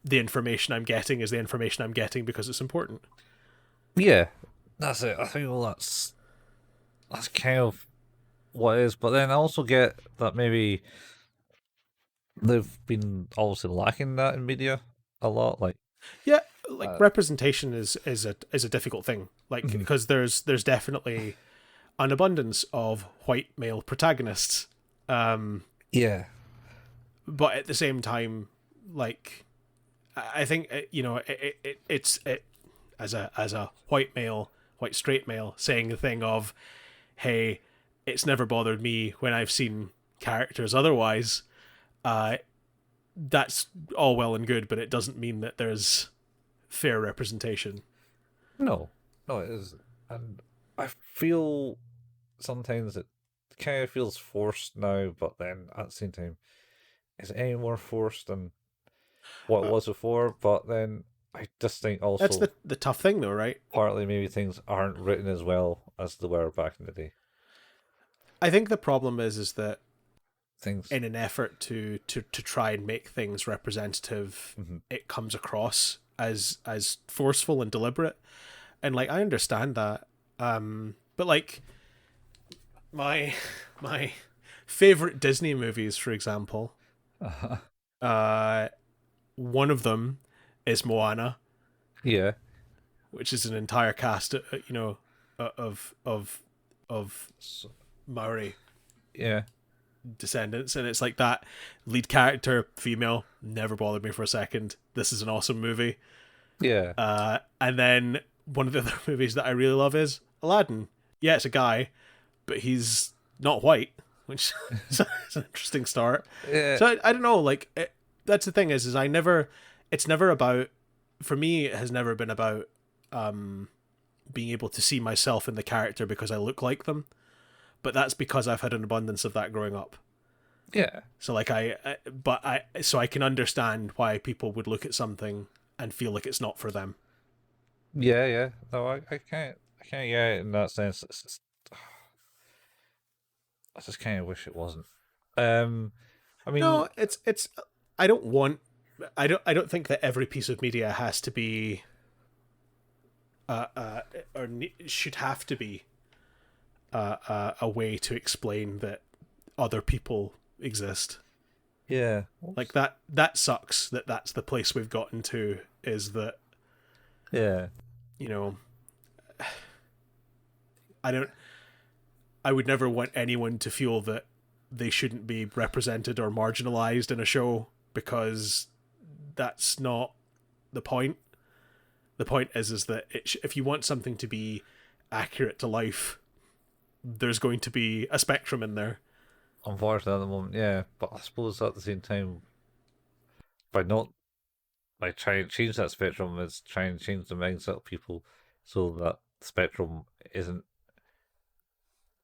Speaker 2: the information I'm getting is the information I'm getting because it's important.
Speaker 1: Yeah. That's it. I think well that's kind of what it is. But then I also get that maybe they've been obviously lacking that in media a lot. Like
Speaker 2: Yeah, like
Speaker 1: uh,
Speaker 2: representation is a difficult thing. Like
Speaker 1: mhm.
Speaker 2: because there's definitely an abundance of white male protagonists.
Speaker 1: Yeah.
Speaker 2: But at the same time, like I think it's as a white straight male saying the thing of, hey, it's never bothered me when I've seen characters otherwise. Uh, that's all well and good, but it doesn't mean that there's fair representation.
Speaker 1: No. No, it is. And I feel sometimes it kind of feels forced now, but then at the same time, is it any more forced than what it
Speaker 2: Uh,
Speaker 1: was before? But then I just think
Speaker 2: that's
Speaker 1: also
Speaker 2: the tough thing, though, right?
Speaker 1: partly maybe things aren't written as well as they were back in the day.
Speaker 2: I think the problem is that
Speaker 1: Things.
Speaker 2: in an effort to try and make things representative,
Speaker 1: Mhm.
Speaker 2: it comes across as forceful and deliberate. And like I understand that, but like my my favorite Disney movies, for example,
Speaker 1: Uh-huh.
Speaker 2: uh, one of them is Moana,
Speaker 1: Yeah.
Speaker 2: which is an entire cast, of
Speaker 1: So,
Speaker 2: Maori
Speaker 1: yeah.
Speaker 2: descendants, and it's like that lead character, female, never bothered me for a second. This is an awesome movie.
Speaker 1: Yeah.
Speaker 2: And then one of the other movies that I really love is Aladdin. Yeah, it's a guy, but he's not white, which is an interesting start.
Speaker 1: Yeah.
Speaker 2: So I don't know. Like that's the thing is I never. It's never about. For me, it has never been about being able to see myself in the character because I look like them. But that's because I've had an abundance of that growing up.
Speaker 1: Yeah.
Speaker 2: So like so I can understand why people would look at something and feel like it's not for them.
Speaker 1: Yeah. Yeah. No, I can't get it in that sense. I just kind of wish it wasn't. Um, I mean,
Speaker 2: No, it's I don't think that every piece of media has to be should have to be a way to explain that other people exist.
Speaker 1: yeah.
Speaker 2: Like that sucks that that's the place we've gotten to is that,
Speaker 1: Yeah.
Speaker 2: you know, I don't I would never want anyone to feel that they shouldn't be represented or marginalized in a show because that's not the point. The point is that if you want something to be accurate to life, there's going to be a spectrum in there.
Speaker 1: Unfortunately, at the moment, yeah. But I suppose at the same time, by not by trying to change that spectrum, is trying to change the mindset of people so that the spectrum isn't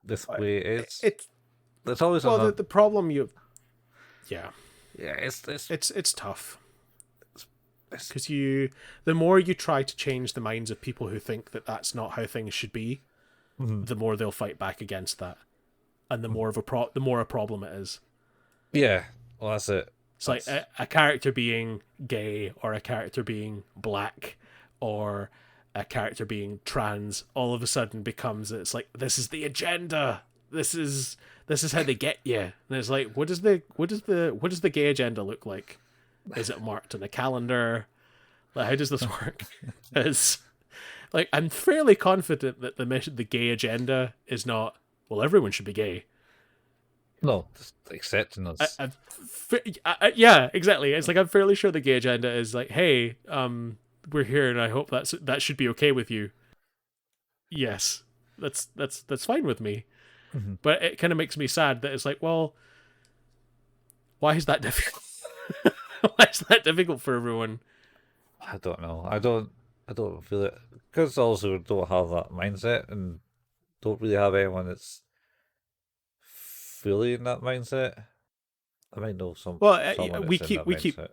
Speaker 1: this way it is.
Speaker 2: It
Speaker 1: There's always
Speaker 2: well
Speaker 1: another.
Speaker 2: the problem you yeah
Speaker 1: Yeah,
Speaker 2: it's tough
Speaker 1: it's
Speaker 2: because the more you try to change the minds of people who think that that's not how things should be,
Speaker 1: mhm.
Speaker 2: the more they'll fight back against that, and the more a problem it is.
Speaker 1: Yeah. Well, that's it.
Speaker 2: It's like
Speaker 1: That's
Speaker 2: a character being gay or a character being black or a character being trans all of a sudden becomes it's like this is the agenda. This is how they get you. And it's like what does the gay agenda look like? Is it marked on a calendar? Like how does this work? Is like I'm fairly confident that the gay agenda is not well everyone should be gay.
Speaker 1: No, just accepting
Speaker 2: I,
Speaker 1: us.
Speaker 2: yeah, exactly. It's like I'm fairly sure the gay agenda is like, hey, we're here, and I hope that should be okay with you. Yes, that's fine with me.
Speaker 1: Mhm.
Speaker 2: But it kind of makes me sad that it's like, well, why is that difficult? Why is that difficult for everyone?
Speaker 1: I don't know. I don't feel it because also don't have that mindset and don't really have anyone that's fully in that mindset. I might know
Speaker 2: Well,
Speaker 1: someone
Speaker 2: we
Speaker 1: that's in
Speaker 2: keep
Speaker 1: that
Speaker 2: we keep
Speaker 1: mindset.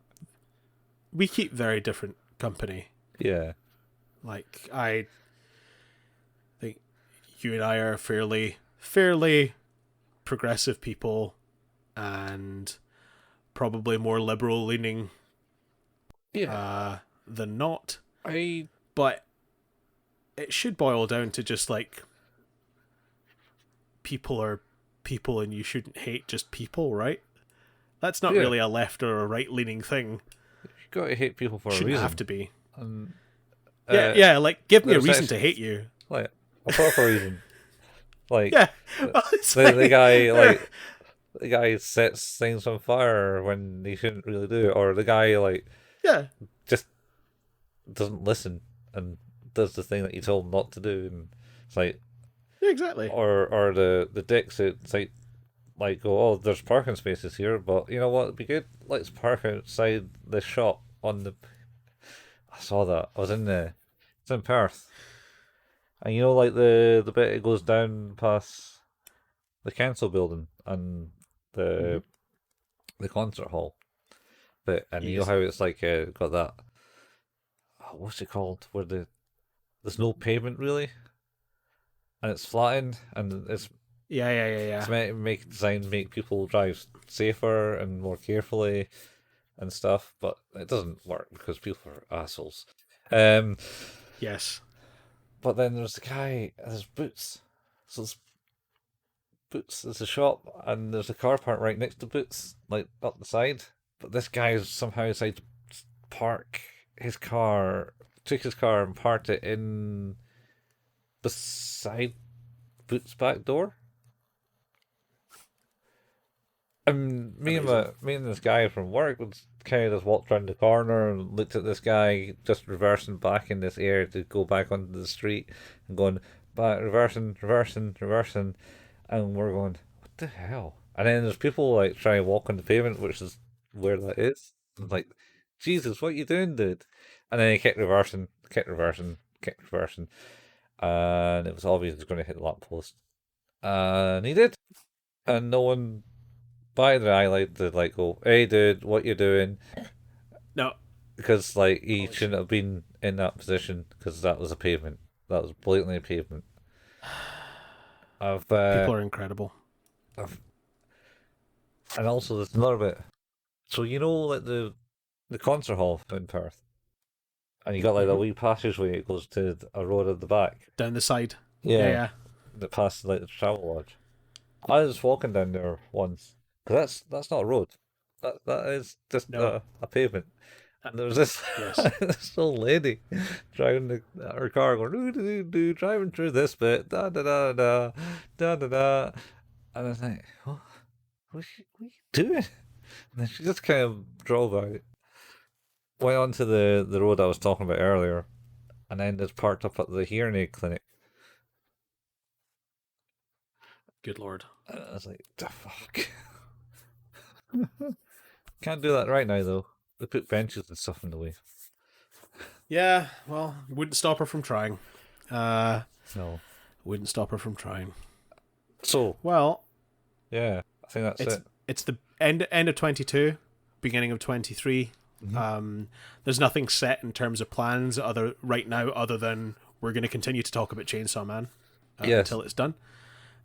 Speaker 2: we keep very different company.
Speaker 1: Yeah,
Speaker 2: Like I think you and I are fairly progressive people and probably more liberal leaning
Speaker 1: yeah.
Speaker 2: than not.
Speaker 1: I
Speaker 2: But it should boil down to just like people are people and you shouldn't hate just people, right? That's not
Speaker 1: yeah.
Speaker 2: really a left or a right leaning thing.
Speaker 1: You got to hate people for a
Speaker 2: Shouldn't have
Speaker 1: reason,
Speaker 2: to be.
Speaker 1: and
Speaker 2: Yeah,
Speaker 1: uh,
Speaker 2: yeah, like give me a
Speaker 1: there's
Speaker 2: reason to
Speaker 1: actually
Speaker 2: hate you.
Speaker 1: like a proper reason. Like
Speaker 2: Yeah.
Speaker 1: the
Speaker 2: Well, it's
Speaker 1: the
Speaker 2: like
Speaker 1: guy like the guy sets things on fire when he shouldn't really do it, or the guy like
Speaker 2: yeah,
Speaker 1: just doesn't listen and does the thing that you told him not to do, and it's like,
Speaker 2: yeah, exactly.
Speaker 1: or the dicks. It's like go, oh, there's parking spaces here, but you know what? It'd be good. Let's park outside the shop on the. I saw that. I was in the. It's in Perth, and you know, like the bit it goes down past the council building and
Speaker 2: Mm-hmm.
Speaker 1: the concert hall. But and you know
Speaker 2: Yes.
Speaker 1: how it's like got that. Oh, what's it called? Where there's no pavement really, and it's flattened, and
Speaker 2: Yeah, yeah, yeah,
Speaker 1: it's
Speaker 2: yeah.
Speaker 1: meant to make design make people drive safer and more carefully and stuff, but it doesn't work because people are assholes. Um,
Speaker 2: Yes.
Speaker 1: but then there's the guy, there's Boots. So there's Boots, there's a shop, and there's a car park right next to Boots, like up the side. But this guy somehow decided to park his car, took his car and parked it in beside Boots' back door. And
Speaker 2: Amazing.
Speaker 1: me and this guy from work was kind of just walked around the corner and looked at this guy just reversing back in this area to go back onto the street and going back, reversing, and we're going, what the hell? And then there's people like trying to walk on the pavement, which is where that is. I'm like, Jesus, what you doing, dude? And then he kept reversing, and it was obvious he was going to hit the lamppost, and he did, and no one by the highlight to like go, hey dude, what you doing?
Speaker 2: No,
Speaker 1: Because like he
Speaker 2: holy shit.
Speaker 1: shouldn't have been in that position because that was a pavement. That was blatantly a pavement. I've, uh,
Speaker 2: People are incredible.
Speaker 1: I've and also there's another bit. So you know like the concert hall in Perth, and you got like a
Speaker 2: Hmm.
Speaker 1: wee passageway that goes to a road at the back.
Speaker 2: Down the side. Yeah,
Speaker 1: Yeah,
Speaker 2: yeah.
Speaker 1: that passes like the travel lodge. I was walking down there once because that's not a road. That is just
Speaker 2: No.
Speaker 1: a pavement. And there was this,
Speaker 2: Yes.
Speaker 1: this old lady driving her car, going doo doo doo doo, driving through this bit, da da da da da da da. And I was like, what are you doing? And then she just kind of drove out, went onto the road I was talking about earlier, and then just parked up at the hearing aid clinic.
Speaker 2: Good lord.
Speaker 1: And I was like, the fuck. Can't do that right now though. They put benches and stuff in the way.
Speaker 2: Yeah, well, wouldn't stop her from trying. Uh,
Speaker 1: No.
Speaker 2: wouldn't stop her from trying.
Speaker 1: So
Speaker 2: Well,
Speaker 1: yeah, I think that's
Speaker 2: it's
Speaker 1: it.
Speaker 2: it's the end of 22, beginning of 23.
Speaker 1: Mm-hmm.
Speaker 2: There's nothing set in terms of plans other right now other than we're going to continue to talk about Chainsaw Man
Speaker 1: Yes.
Speaker 2: until it's done.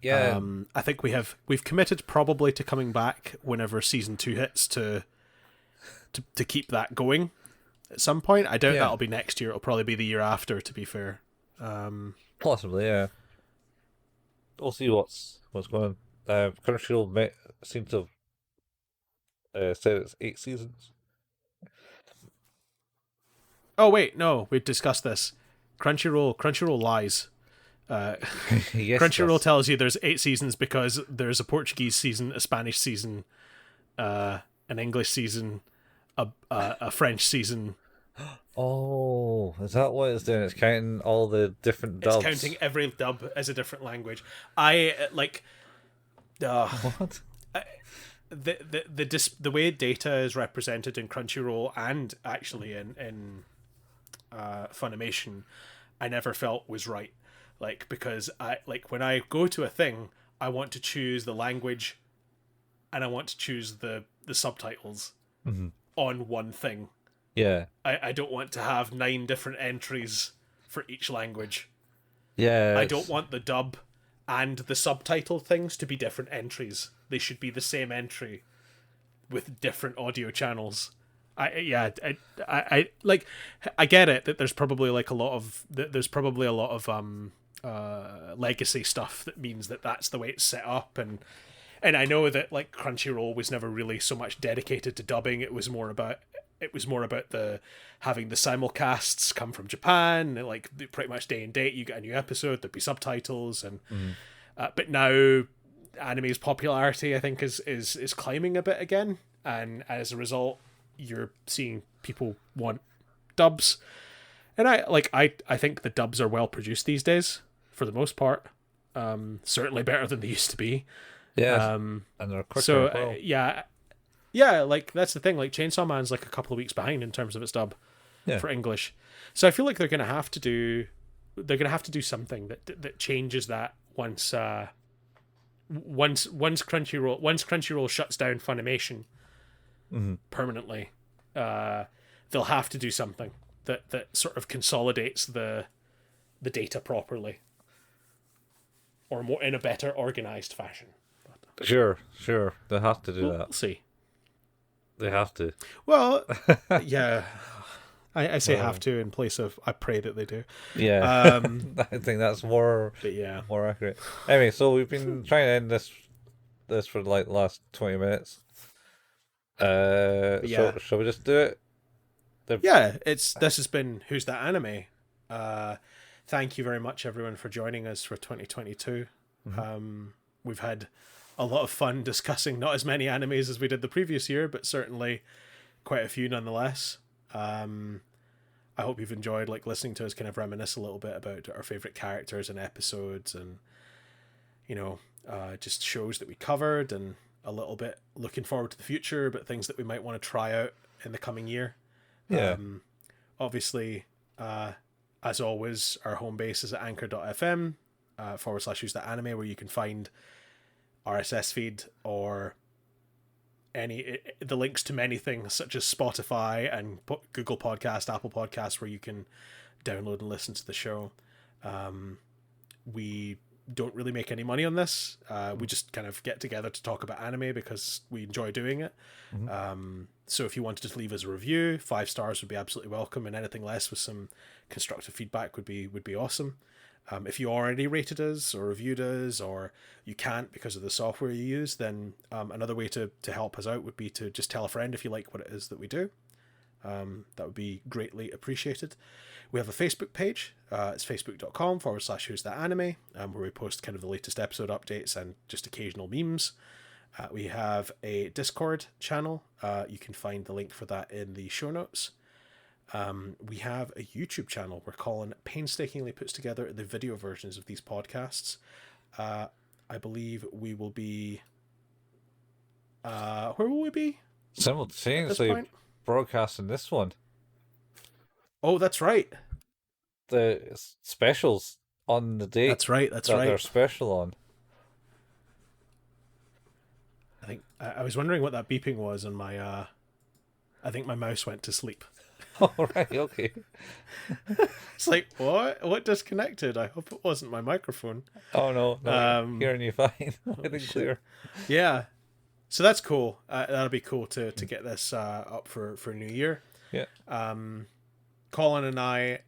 Speaker 1: Yeah.
Speaker 2: I think we've committed probably to coming back whenever season 2 hits to keep that going at some point. I doubt
Speaker 1: Yeah.
Speaker 2: that'll be next year. It'll probably be the year after. To be fair,
Speaker 1: Possibly. Yeah. We'll see what's going on. Crunchyroll seem to have said it's 8 seasons.
Speaker 2: oh wait, no, we've discussed this. Crunchyroll lies.
Speaker 1: Yes,
Speaker 2: Crunchyroll
Speaker 1: yes.
Speaker 2: tells you there's 8 seasons because there's a Portuguese season, a Spanish season, an English season, a French season.
Speaker 1: Oh, is that what it's doing? It's counting all the different
Speaker 2: It's
Speaker 1: dubs.
Speaker 2: counting every dub as a different language. I like uh,
Speaker 1: What?
Speaker 2: the way data is represented in Crunchyroll and actually in Funimation, I never felt was right. Like, because I like when I go to a thing, I want to choose the language and I want to choose the subtitles
Speaker 1: Hmm.
Speaker 2: on one thing.
Speaker 1: Yeah,
Speaker 2: I don't want to have 9 different entries for each language.
Speaker 1: yeah.
Speaker 2: I don't want the dub and the subtitle things to be different entries. They should be the same entry with different audio channels. I like, I get it that there's probably like a lot of legacy stuff that means that that's the way it's set up, and I know that like Crunchyroll was never really so much dedicated to dubbing. It was more about the having the simulcasts come from Japan, like pretty much day and date. You get a new episode, there'd be subtitles, and
Speaker 1: Mhm.
Speaker 2: but now anime's popularity, I think, is climbing a bit again, and as a result, you're seeing people want dubs, and I think the dubs are well produced these days for the most part. Certainly better than they used to be.
Speaker 1: Yes,
Speaker 2: Um,
Speaker 1: and they're quicker
Speaker 2: so
Speaker 1: as well.
Speaker 2: yeah, like that's the thing. Like Chainsaw Man's like a couple of weeks behind in terms of its dub
Speaker 1: Yeah,
Speaker 2: for English. So I feel like they're gonna have to do something that changes that once Crunchyroll shuts down Funimation
Speaker 1: hmm,
Speaker 2: permanently. They'll have to do something that sort of consolidates the data properly, or more in a better organized fashion.
Speaker 1: sure, sure. They have to do
Speaker 2: We'll
Speaker 1: that.
Speaker 2: see.
Speaker 1: They have to.
Speaker 2: Well, yeah, I say have
Speaker 1: Well,
Speaker 2: to in place of I pray that they do.
Speaker 1: yeah,
Speaker 2: Um,
Speaker 1: I think that's more
Speaker 2: but yeah,
Speaker 1: more accurate. Anyway, so we've been trying to end this for like the last 20 minutes.
Speaker 2: but
Speaker 1: So
Speaker 2: yeah,
Speaker 1: shall we just do it? The
Speaker 2: yeah. This has been Who's That Anime. Uh, Thank you very much, everyone, for joining us for 2022.
Speaker 1: Mhm.
Speaker 2: We've had a lot of fun discussing not as many animes as we did the previous year, but certainly quite a few nonetheless. I hope you've enjoyed like listening to us kind of reminisce a little bit about our favorite characters and episodes, and just shows that we covered, and a little bit looking forward to the future, but things that we might want to try out in the coming year.
Speaker 1: Yeah,
Speaker 2: Obviously, as always, our home base is at anchor.fm / Who's That Anime, where you can find RSS feed or the links to many things such as Spotify and Google Podcast, Apple Podcasts, where you can download and listen to the show. We don't really make any money on this. We just kind of get together to talk about anime because we enjoy doing it.
Speaker 1: mhm.
Speaker 2: So if you wanted to leave us a review, 5 stars would be absolutely welcome, and anything less with some constructive feedback would be awesome. If you already rated us or reviewed us, or you can't because of the software you use, then another way to help us out would be to just tell a friend if you like what it is that we do. That would be greatly appreciated. We have a Facebook page. It's facebook.com / Who's That Anime, where we post kind of the latest episode updates and just occasional memes. We have a Discord channel. You can find the link for that in the show notes. We have a YouTube channel where Colin painstakingly puts together the video versions of these podcasts. I believe we will be. Where will we be at this
Speaker 1: Simultaneously
Speaker 2: point?
Speaker 1: broadcasting this one.
Speaker 2: Oh, that's right.
Speaker 1: The specials on the date
Speaker 2: That's right. That's
Speaker 1: that
Speaker 2: right.
Speaker 1: they're special on.
Speaker 2: I think I was wondering what that beeping was on my. I think my mouse went to sleep.
Speaker 1: All right, okay.
Speaker 2: It's like, what? What disconnected? I hope it wasn't my microphone.
Speaker 1: Oh no, no,
Speaker 2: Um,
Speaker 1: hearing you fine, I think
Speaker 2: shit.
Speaker 1: clear.
Speaker 2: Yeah. So that's cool. That'll be cool to get this up for New Year.
Speaker 1: Yeah,
Speaker 2: Colin and I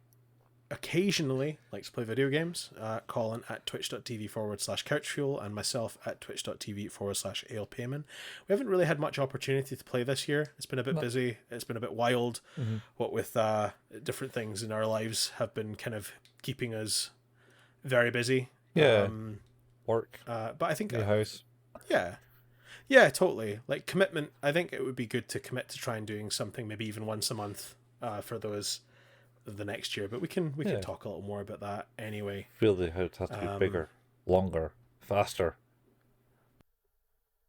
Speaker 2: occasionally like to play video games. Colin at twitch.tv / couchfuel, and myself at twitch.tv / alepayman. We haven't really had much opportunity to play this year. It's been a bit
Speaker 1: No.
Speaker 2: busy. It's been a bit wild.
Speaker 1: Mhm.
Speaker 2: What with different things in our lives have been kind of keeping us very busy.
Speaker 1: Yeah. Work.
Speaker 2: But I think
Speaker 1: Your house.
Speaker 2: yeah. Yeah, totally. Like commitment, I think it would be good to commit to try and doing something maybe even once a month for those the next year. But we can talk a little more about that anyway.
Speaker 1: Feel the house has to be bigger, longer, faster.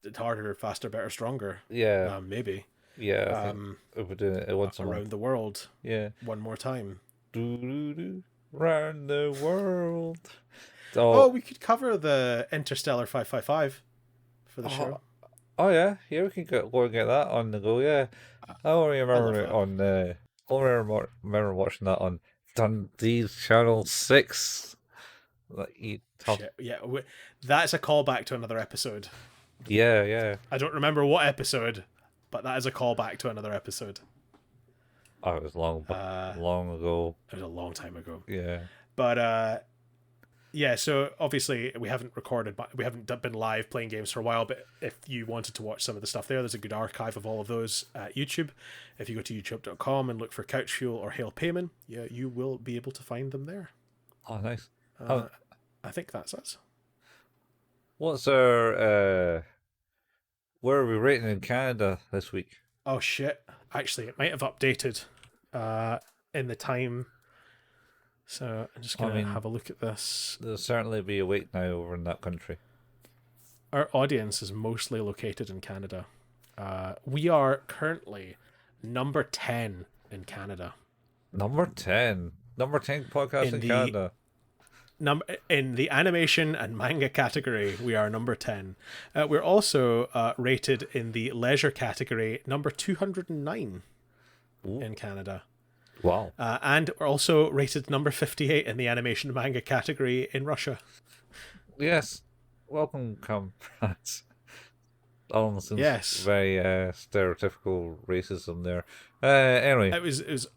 Speaker 2: It's harder, faster, better, stronger.
Speaker 1: Yeah.
Speaker 2: Maybe.
Speaker 1: Yeah, I think if we're doing it once a month.
Speaker 2: Around the world.
Speaker 1: Yeah.
Speaker 2: One more time.
Speaker 1: Do round the world.
Speaker 2: Oh, we could cover the Interstellar 555 for the show.
Speaker 1: Oh yeah, we can go and get that on the go. Yeah, I only remember it on. I remember watching that on Dundee's Channel 6.
Speaker 2: Shit, yeah, that's a callback to another episode.
Speaker 1: Yeah.
Speaker 2: I don't remember what episode, but that is a callback to another episode.
Speaker 1: Oh, it was long ago.
Speaker 2: It was a long time ago.
Speaker 1: Yeah.
Speaker 2: But yeah, so obviously we haven't been live playing games for a while, but if you wanted to watch some of the stuff there's a good archive of all of those at YouTube. If you go to youtube.com and look for Couch Fuel or Hail Payman, yeah, you will be able to find them there.
Speaker 1: Oh, nice.
Speaker 2: I think that's us.
Speaker 1: What's our where are we rating in Canada this week?
Speaker 2: Oh shit. Actually, it might have updated in the time. So I'm just going to have a look at this.
Speaker 1: There'll certainly be a wait now over in that country.
Speaker 2: Our audience is mostly located in Canada. We are currently number 10 in Canada.
Speaker 1: Number 10 podcast in Canada.
Speaker 2: In the animation and manga category, we are number 10. We're also rated in the leisure category number 209 in Canada.
Speaker 1: Wow.
Speaker 2: And we're also rated number 58 in the animation manga category in Russia.
Speaker 1: Yes. Welcome, comrades. Almost
Speaker 2: yes.
Speaker 1: Very stereotypical racism there. Anyway.
Speaker 2: It was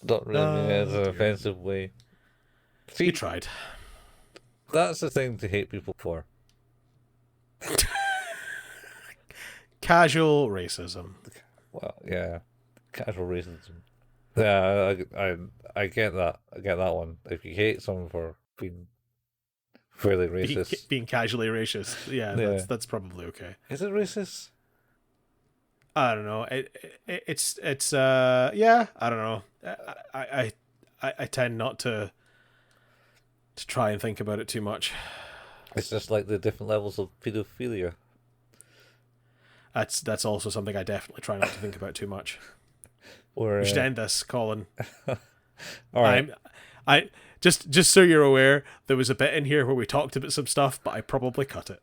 Speaker 1: Don't really mean it as an offensive way.
Speaker 2: See, you tried.
Speaker 1: That's the thing to hate people for.
Speaker 2: Casual racism.
Speaker 1: Well, yeah, casual racism. Yeah, I get that. I get that one. If you hate someone for being fairly racist,
Speaker 2: being casually racist, yeah. That's probably okay.
Speaker 1: Is it racist?
Speaker 2: I don't know. It's yeah. I don't know. I tend not to try and think about it too much.
Speaker 1: It's just like the different levels of pedophilia.
Speaker 2: That's also something I definitely try not to think about too much.
Speaker 1: We
Speaker 2: should end this, Colin.
Speaker 1: All right.
Speaker 2: I just so you're aware, there was a bit in here where we talked about some stuff, but I probably cut it.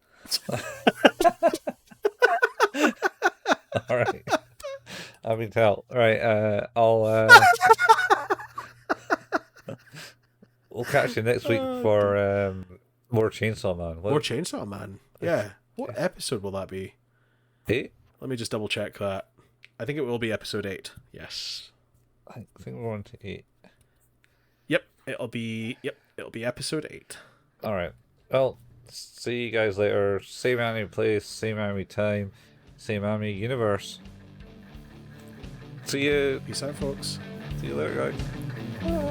Speaker 1: All right. I mean, tell. All right. I'll. We'll catch you next week for more Chainsaw Man.
Speaker 2: More Chainsaw Man. Yeah. What episode will that be?
Speaker 1: 8?
Speaker 2: Let me just double check that. I think it will be episode 8. Yes.
Speaker 1: I think we're on to 8.
Speaker 2: Yep, it'll be episode 8.
Speaker 1: All right. Well, see you guys later. Same anime place, same anime time, same anime universe. See you.
Speaker 2: Peace out, folks.
Speaker 1: See you later, guys. Bye.